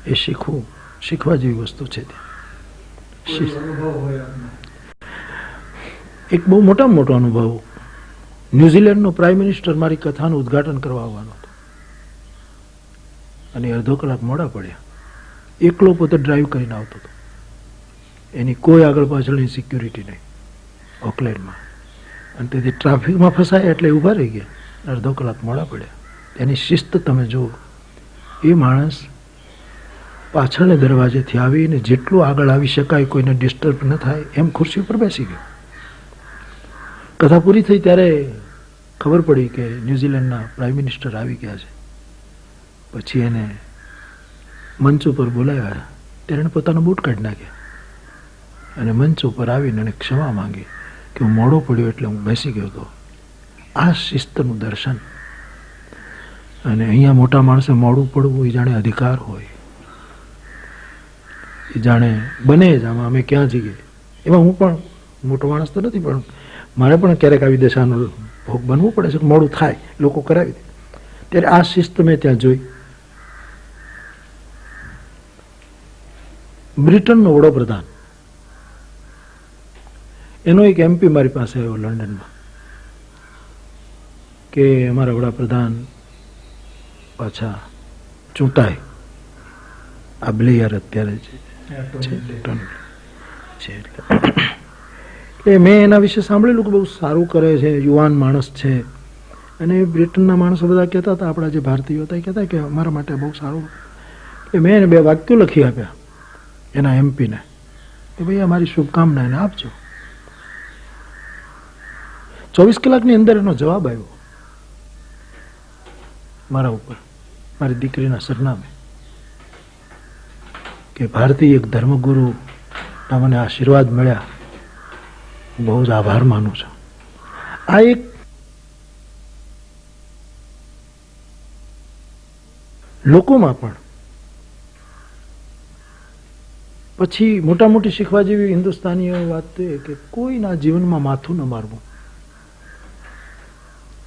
એ શીખવા જેવી વસ્તુ છે. એક બહુ મોટામાં મોટો અનુભવ, ન્યુઝીલેન્ડનો પ્રાઇમ મિનિસ્ટર મારી કથાનું ઉદ્ઘાટન કરવા આવવાનો હતો અને અડધો કલાક મોડા પડ્યા. એકલો પોતે ડ્રાઈવ કરીને આવતો હતો, એની કોઈ આગળ પાછળની સિક્યુરિટી નહીં ઓકલેન્ડમાં, અને તેથી ટ્રાફિકમાં ફસાયા એટલે ઊભા રહી ગયા, અડધો કલાક મોડા પડ્યા. એની શિસ્ત તમે જુઓ. એ માણસ પાછળને દરવાજેથી આવીને જેટલું આગળ આવી શકાય, કોઈને ડિસ્ટર્બ ન થાય એમ ખુરશી ઉપર બેસી ગયો. કથા પૂરી થઈ ત્યારે ખબર પડી કે ન્યુઝીલેન્ડના પ્રાઇમ મિનિસ્ટર આવી ગયા છે. પછી એને મંચ ઉપર બોલાવ્યા, ત્યારે એને પોતાનો બૂટ કાઢી નાખ્યા અને મંચ ઉપર આવીને એને ક્ષમા માંગી કે હું મોડો પડ્યો એટલે હું બેસી ગયો હતો. આ શિસ્તનું દર્શન. અને અહીંયા મોટા માણસે મોડું પડવું એ જાણે અધિકાર હોય, એ જાણે બને જ આમાં અમે ક્યાં જઈએ. એમાં હું પણ મોટો માણસ તો નથી, પણ મારે પણ ક્યારેક આવી દશાનો ભોગ બનવું પડે છે. મોડું થાય, લોકો કરાવી દે. ત્યારે આ શિસ્ત મેં ત્યાં જોઈ. બ્રિટનનો વડોપ્રધાન, એનો એક MP મારી પાસે આવ્યો લંડનમાં કે અમારા વડાપ્રધાન પાછા ચૂંટાય, આ બ્લેયર અત્યારે છે, છે. એટલે મેં એના વિશે સાંભળેલું કે બહુ સારું કરે છે, યુવાન માણસ છે. અને બ્રિટનના માણસો બધા કહેતા હતા, આપણા જે ભારતીયો હતા એ કહેતા કે અમારા માટે બહુ સારું. એટલે મેં એને 2 વાક્યો લખી આપ્યા એના એમપીને કે ભાઈ અમારી શુભકામના એને આપજો. 24 કલાકની અંદર એનો જવાબ આવ્યો મારા ઉપર, મારી દીકરીના સરનામે, કે ભારતીય એક ધર્મગુરુ મને આશીર્વાદ મળ્યા, બહુ જ આભાર માનું છું. આ એક લોકોમાં પણ પછી મોટા મોટી શીખવા જેવી હિન્દુસ્તાનીઓ વાત એ કે કોઈના જીવનમાં માથું ન મારવું.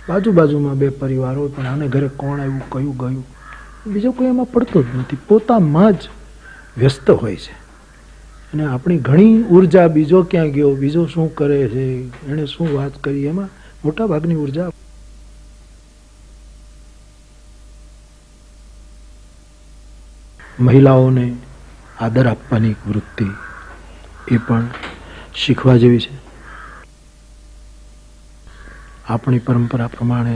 બાજુબાજુમાં 2 પરિવારો પણ આને ઘરે કોણ આવ્યું, કયું ગયું, બીજો કોઈ એમાં પડતો જ નથી, પોતામાં જ વ્યસ્ત હોય છે. અને આપણી ઘણી ઉર્જા બીજો ક્યાં ગયો, બીજો શું કરે છે, એણે શું વાત કરી, એમાં મોટા ભાગની ઉર્જા મહિલાઓને આદર આપવાની વૃત્તિ એ પણ શીખવા જેવી છે. આપણી પરંપરા પ્રમાણે,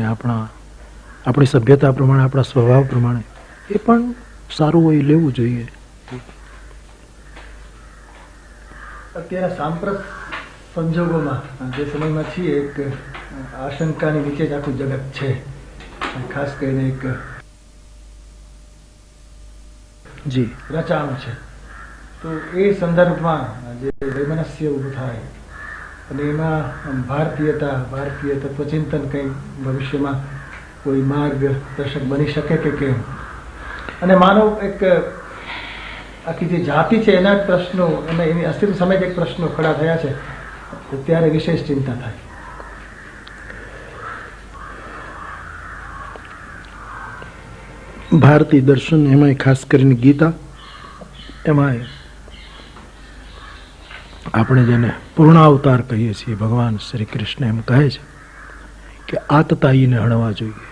આપણી સભ્યતા પ્રમાણે, આપણા સ્વભાવ પ્રમાણે એ પણ સારું હોય, લેવું જોઈએ. અત્યારે સાંપ્રત સંજોગોમાં જે સમયમાં છીએ, એક આશંકાની નીચે જ આખું જગત છે. ખાસ કરીને એક જી રચાણું છે. તો એ સંદર્ભમાં જે વૈમનસ્ય ઊભું થાય અને એમાં ભારતીયતા, ભારતીય તત્વચિંતન કંઈ ભવિષ્યમાં કોઈ માર્ગદર્શક બની શકે કે કેમ, અને માનવ એક આખી જે જાતિ છે એના જ પ્રશ્નો અને એની અસ્તિત્વ સમય જ એક પ્રશ્નો ખડા થયા છે, તો ત્યારે વિશેષ ચિંતા થાય. ભારતીય દર્શન, એમાંય ખાસ કરીને ગીતા, એમાંય આપણે જેને પૂર્ણાવતાર કહીએ છીએ, ભગવાન શ્રી કૃષ્ણ એમ કહે છે કે આતતાયીને હણવા જોઈએ.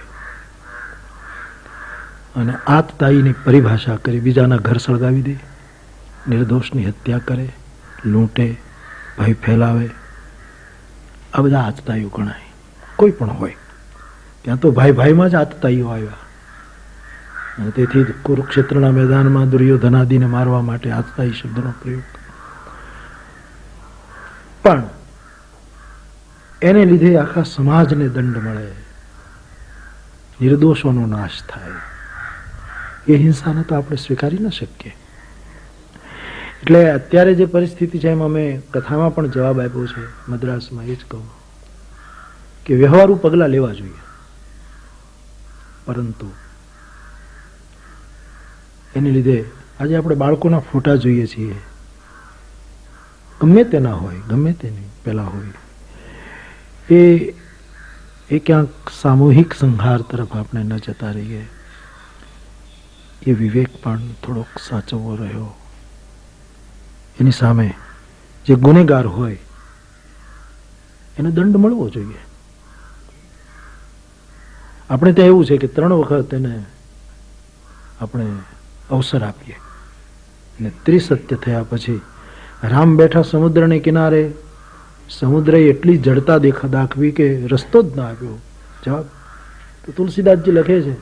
અને આતતાયીની પરિભાષા કરી, બીજાના ઘર સળગાવી દે, નિર્દોષની હત્યા કરે, લૂંટે, ભય ફેલાવે, આ બધા આતતાઈઓ ગણાય. કોઈ પણ હોય ત્યાં તો ભાઈ ભાઈમાં જ આતતાઈઓ આવ્યા. અને તેથી કુરુક્ષેત્રના મેદાનમાં દુર્યોધનાદિને મારવા માટે આતતાઈ શબ્દનો પ્રયોગ. પણ એને લીધે આખા સમાજને દંડ મળે, નિર્દોષોનો નાશ થાય, એ હિંસાને તો આપણે સ્વીકારી ન શકીએ. એટલે અત્યારે જે પરિસ્થિતિ છે એમાં મેં કથામાં પણ જવાબ આપ્યો છે, મદ્રાસમાં એ જ કહું કે વ્યવહારુ પગલાં લેવા જોઈએ, પરંતુ એને લીધે આજે આપણે બાળકોના ફોટા જોઈએ છીએ, ગમે તેના હોય, ગમે તેની પેલા હોય, એ ક્યાંક સામૂહિક સંહાર તરફ આપણે ન જતા રહીએ, એ વિવેક પણ થોડોક સાચવવો રહ્યો. એની સામે જે ગુનેગાર હોય એને દંડ મળવો જોઈએ. આપણે ત્યાં એવું છે કે 3 વખત એને આપણે અવસર આપીએ, અને ત્રિસત્ય થયા પછી રામ બેઠા સમુદ્રને કિનારે, સમુદ્રએ એટલી જડતા દાખવી કે રસ્તો જ ના આપ્યો જવાબ. તો તુલસીદાસજી લખે છે,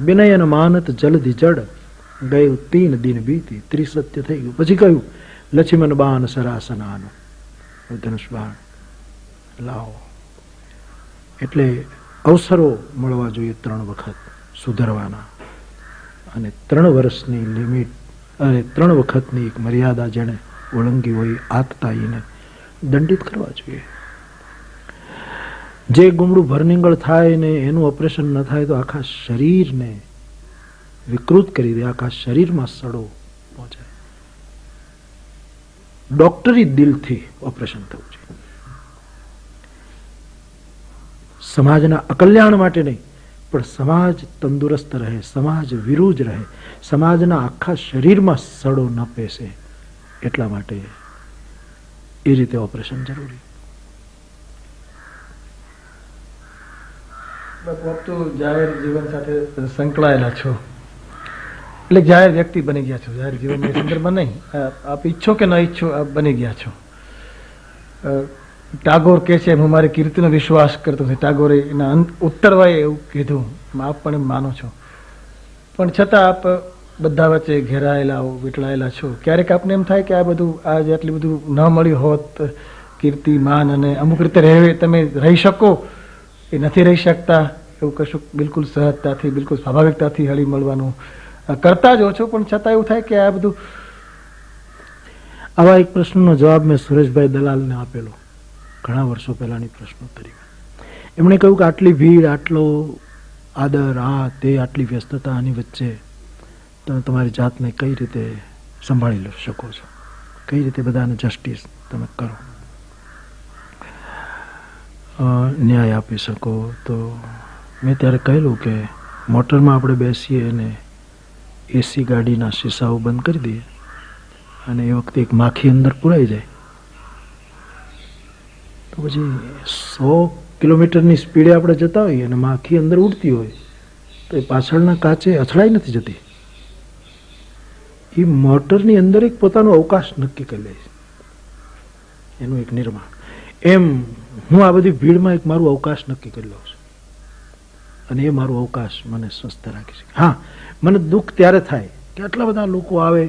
વિનય અને માનત જલધિ જડ ગયું 3 દિન બીતી, ત્રિસત્ય થઈ ગયું. પછી કહ્યું લક્ષ્મણ બાન સરાસનાનો ધનુષ બાણ લાવો. એટલે અવસરો મળવા જોઈએ 3 વખત સુધરવાના, અને 3 વર્ષની લિમિટ અને 3 વખતની એક મર્યાદા જેણે ઓળંગી હોય આતતાઈને દંડિત કરવા જોઈએ. જે ગુમડું ભરનીંગળ થાય ને એનું ઓપરેશન ન થાય તો આખા શરીરને વિકૃત કરી દે, આખા શરીરમાં સડો પહોંચે. ડોક્ટરી દિલથી ઓપરેશન થવું જોઈએ, સમાજના અકલ્યાણ માટે નહીં, પણ સમાજ તંદુરસ્ત રહે, સમાજ વિરુજ રહે, સમાજના આખા શરીરમાં સડો ન પેસે, એટલા માટે એ રીતે ઓપરેશન જરૂરી. આપ તો જાહેર જીવન સાથે સંકળાયેલા છો, એટલે જાહેર વ્યક્તિ બની ગયા છો, જાહેર જીવનના સંદર્ભમાં નહીં, આપ ઈચ્છો કે ન ઈચ્છો આપ બની ગયા છો. ટાગોર કહે છે હું મારી કીર્તિનો વિશ્વાસ કરતો નથી. ટાગોરે એના ઉત્તરવાએ એવું કીધું, આપ પણ એમ માનો છો, પણ છતાં આપ બધા વચ્ચે ઘેરાયેલા વીંટળાયેલા છો. ક્યારેક આપને એમ થાય કે આ બધું આજે આટલું બધું ન મળ્યું હોત, કીર્તિ માન, અને અમુક રીતે તમે રહી શકો, એ નથી રહી શકતા, એવું કશું બિલકુલ સહજતાથી, બિલકુલ સ્વાભાવિકતાથી હળી મળવાનું કરતા જ છો, પણ છતાં એવું થાય કે આ બધું. આવા એક પ્રશ્નનો જવાબ મેં સુરેશભાઈ દલાલને આપેલો ઘણા વર્ષો પહેલાની પ્રશ્નોત્તરી. એમણે કહ્યું કે આટલી ભીડ, આટલો આદર, આ તે, આટલી વ્યસ્તતા, આની વચ્ચે તમે તમારી જાતને કઈ રીતે સંભાળી શકો છો, કઈ રીતે બધાને જસ્ટિસ તમે કરો, ન્યાય આપી શકો. તો મેં ત્યારે કહેલું કે મોટરમાં આપણે બેસીએ અને એસી ગાડીના શીશાઓ બંધ કરી દઈએ અને એ વખતે એક માખી અંદર પુરાઈ જાય તો પછી 100 કિલોમીટરની સ્પીડે આપણે જતા હોઈએ અને માખી અંદર ઉડતી હોય તો એ પાછળના કાચે અથડાઈ નથી જતી. એ મોટરની અંદર એક પોતાનો અવકાશ નક્કી કરી લે છે, એનું એક નિર્માણ. એમ હું આ બધી ભીડમાં એક મારું અવકાશ નક્કી કરી લઉં છું અને એ મારું અવકાશ મને સ્વસ્થ રાખે છે. હા, મને દુઃખ ત્યારે થાય કે આટલા બધા લોકો આવે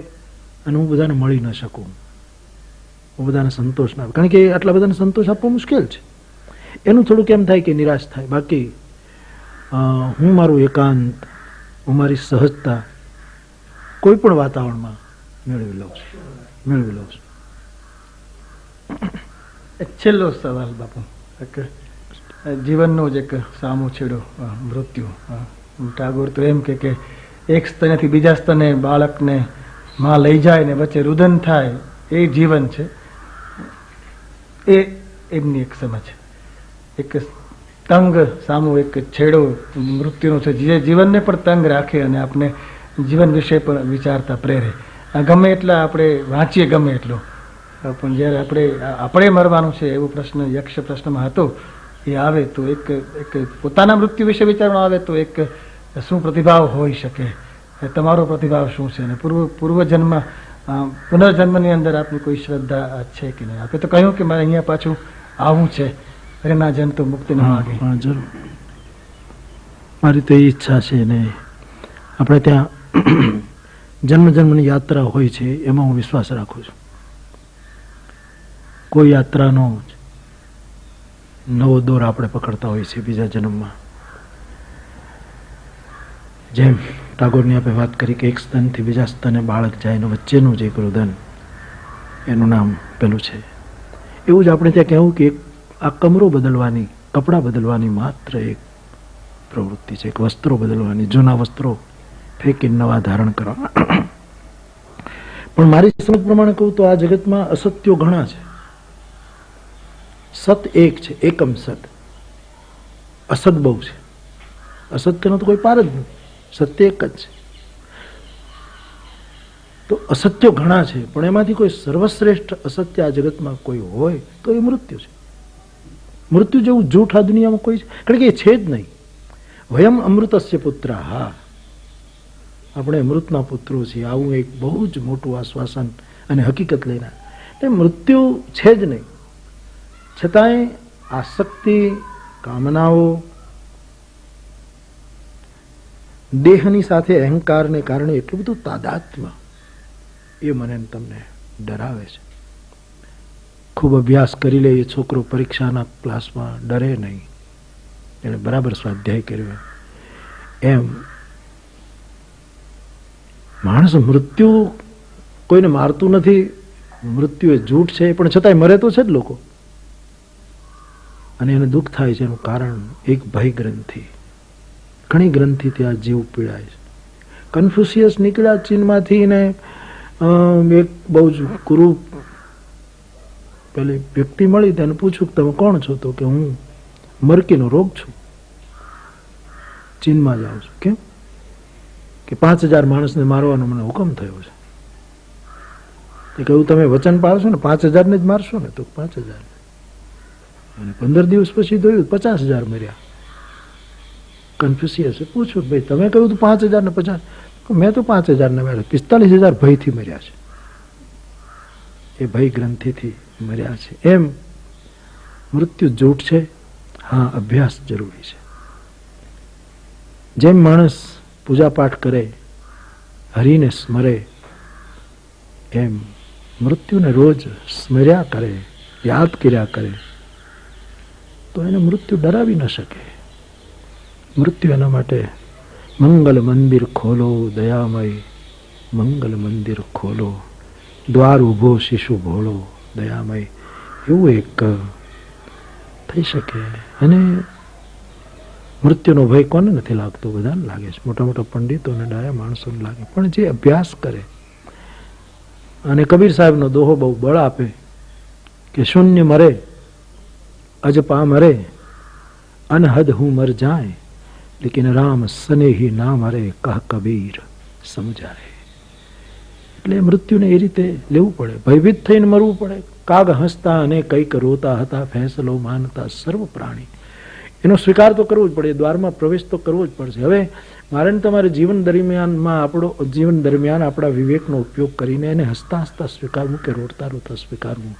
અને હું બધાને મળી ન શકું, હું બધાને સંતોષ ના આપું, કારણ કે આટલા બધાને સંતોષ આપવો મુશ્કેલ છે. એનું થોડુંક એમ થાય કે નિરાશ થાય. બાકી હું મારું એકાંત, હું મારી સહજતા કોઈ પણ વાતાવરણમાં મેળવી લઉં છું. એક છેલ્લો સવાલ બાપુ, એક જીવનનો જ એક સામો છેડો, મૃત્યુ. ટાગોર તો એમ કે એક સ્તનેથી બીજા સ્તને બાળકને માં લઈ જાય ને વચ્ચે રુદન થાય, એ જીવન છે. એ એમની એક સમજ, એક તંગ સામો એક છેડો મૃત્યુનો છે, જે જીવનને પણ તંગ રાખે અને આપણે જીવન વિશે પણ વિચારતા પ્રેરે. ગમે એટલા આપણે વાંચીએ, ગમે એટલું, પણ જ્યારે આપણે મરવાનું છે એવો પ્રશ્ન યક્ષ પ્રશ્નમાં હતો, એ આવે તો એક પોતાના મૃત્યુ વિશે વિચારવાનું આવે તો એક શું પ્રતિભાવ હોઈ શકે, તમારો પ્રતિભાવ શું છે, અને પૂર્વજન્મ પુનર્જન્મની અંદર આપની કોઈ શ્રદ્ધા છે કે નહીં? આપે તો કહ્યું કે મારે અહીંયા પાછું આવવું છે, પ્રેરણા જન તો મુક્તિ ન માગે. હા, જરૂર, મારી તો એ ઈચ્છા છે ને. આપણે ત્યાં જન્મની યાત્રા હોય છે, એમાં હું વિશ્વાસ રાખું છું. કોઈ યાત્રાનો નવો દોર આપણે પકડતા હોય છે બીજા જન્મમાં. જેમ ટાગોરની આપણે વાત કરી કે એક સ્તનથી બીજા સ્તને બાળક જાય ને વચ્ચેનું જે રુદન, એનું નામ પેલું છે. એવું જ આપણે ત્યાં કહેવું કે આ કમરો બદલવાની, કપડાં બદલવાની માત્ર એક પ્રવૃત્તિ છે, એક વસ્ત્રો બદલવાની, જૂના વસ્ત્રો ફેંકી નવા ધારણ કરવા. પણ મારી સમજ પ્રમાણે કહું તો આ જગતમાં અસત્યો ઘણા છે, સત એક છે, એકમ સત. અસત બહુ છે, અસત્યનો તો કોઈ પાર જ નથી, સત્ય એક જ છે. તો અસત્યો ઘણા છે, પણ એમાંથી કોઈ સર્વશ્રેષ્ઠ અસત્ય આ જગતમાં કોઈ હોય તો એ મૃત્યુ છે. મૃત્યુ જેવું જૂઠ આ દુનિયામાં કોઈ છે, કારણ કે એ છે જ નહીં. વયમ અમૃતસ્ય પુત્ર, હા, આપણે અમૃતના પુત્રો છીએ, આવું એક બહુ જ મોટું આશ્વાસન અને હકીકત લઈને તે મૃત્યુ છે જ નહીં. છતાંય આસક્તિ, કામનાઓ, દેહની સાથે અહંકારને કારણે એટલું બધું તાદાત્મ્ય, એ મને તમને ડરાવે છે. ખૂબ અભ્યાસ કરી લે એ છોકરો પરીક્ષાના ક્લાસમાં ડરે નહીં, એને બરાબર સ્વાધ્યાય કર્યો. એમ માણસ મૃત્યુ કોઈને મારતું નથી, મૃત્યુ એ જૂઠ છે, પણ છતાંય મરે તો છે જ લોકો, અને એને દુઃખ થાય છે. એનું કારણ એક ભય ગ્રંથિ, ઘણી ગ્રંથિથી આ જીવ પીડાય છે. કન્ફ્યુશિયસ નીકળ્યા ચીનમાંથી ને એક બહુ જ ગુરુ પેલી વ્યક્તિ મળી, તેને પૂછ્યું કે તમે કોણ છો? તો કે હું મરકીનો રોગ છું, ચીનમાં જાઉં છું. કેમ? કે 5000 માણસને મારવાનો મને હુકમ થયો છે. એ કહ્યું તમે વચન પાળશો ને 5000 ને જ મારશો ને? તો 5000, અને 15 દિવસ પછી જોયું 50000 મર્યા. કન્ફ્યુશિયસે પૂછ્યું ભાઈ તમે કહ્યું તો 5000 ને 50, મેં તો 5000 ને માર્યા, 45000 ભયથી મર્યા છે, એ ભય ગ્રંથિથી મર્યા છે. એમ મૃત્યુ જૂઠ છે? હા, અભ્યાસ જરૂરી છે. જેમ માણસ પૂજાપાઠ કરે, હરિને સ્મરે, એમ મૃત્યુને રોજ સ્મર્યા કરે, યાદ કર્યા કરે, તો એને મૃત્યુ ડરાવી ન શકે. મૃત્યુ એના માટે મંગલ મંદિર ખોલો દયામય, મંગલ મંદિર ખોલો, દ્વાર ઉભો શિશુ ભોળો દયામય, એવું એક થઈ શકે. અને મૃત્યુનો ભય કોને નથી લાગતો? બધાને લાગે છે. મોટા મોટા પંડિતોને, ડાયા માણસોને લાગે. પણ જે અભ્યાસ કરે, અને કબીર સાહેબનો દોહો બહુ બળ આપે કે શૂન્ય મરે, અજપા મરે, અનહદ હું મર જાય, લેકિન રામ સનેહી ના મરે, કહ કબીર સમજાય. એટલે મૃત્યુને એ રીતે લેવું પડે, ભયભીત થઈને મરવું પડે. કાગ હસતા અને કંઈક રોતા હતા, ફેંસલો માનતા સર્વ પ્રાણી. એનો સ્વીકાર તો કરવો જ પડે, દ્વારમાં પ્રવેશ તો કરવો જ પડશે. હવે મારે ને તમારે જીવન દરમિયાન આપણા વિવેકનો ઉપયોગ કરીને એને હસતા હસતા સ્વીકારવું કે રોડતા રોતા સ્વીકારવું,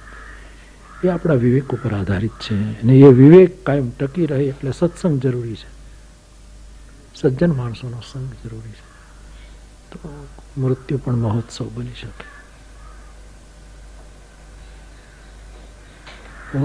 એ આપણા વિવેક ઉપર આધારિત છે. અને એ વિવેક કાયમ ટકી રહે એટલે સત્સંગ જરૂરી છે, સજ્જન માણસોનો સંગ જરૂરી છે. તો મૃત્યુ પણ મહોત્સવ બની શકે. તો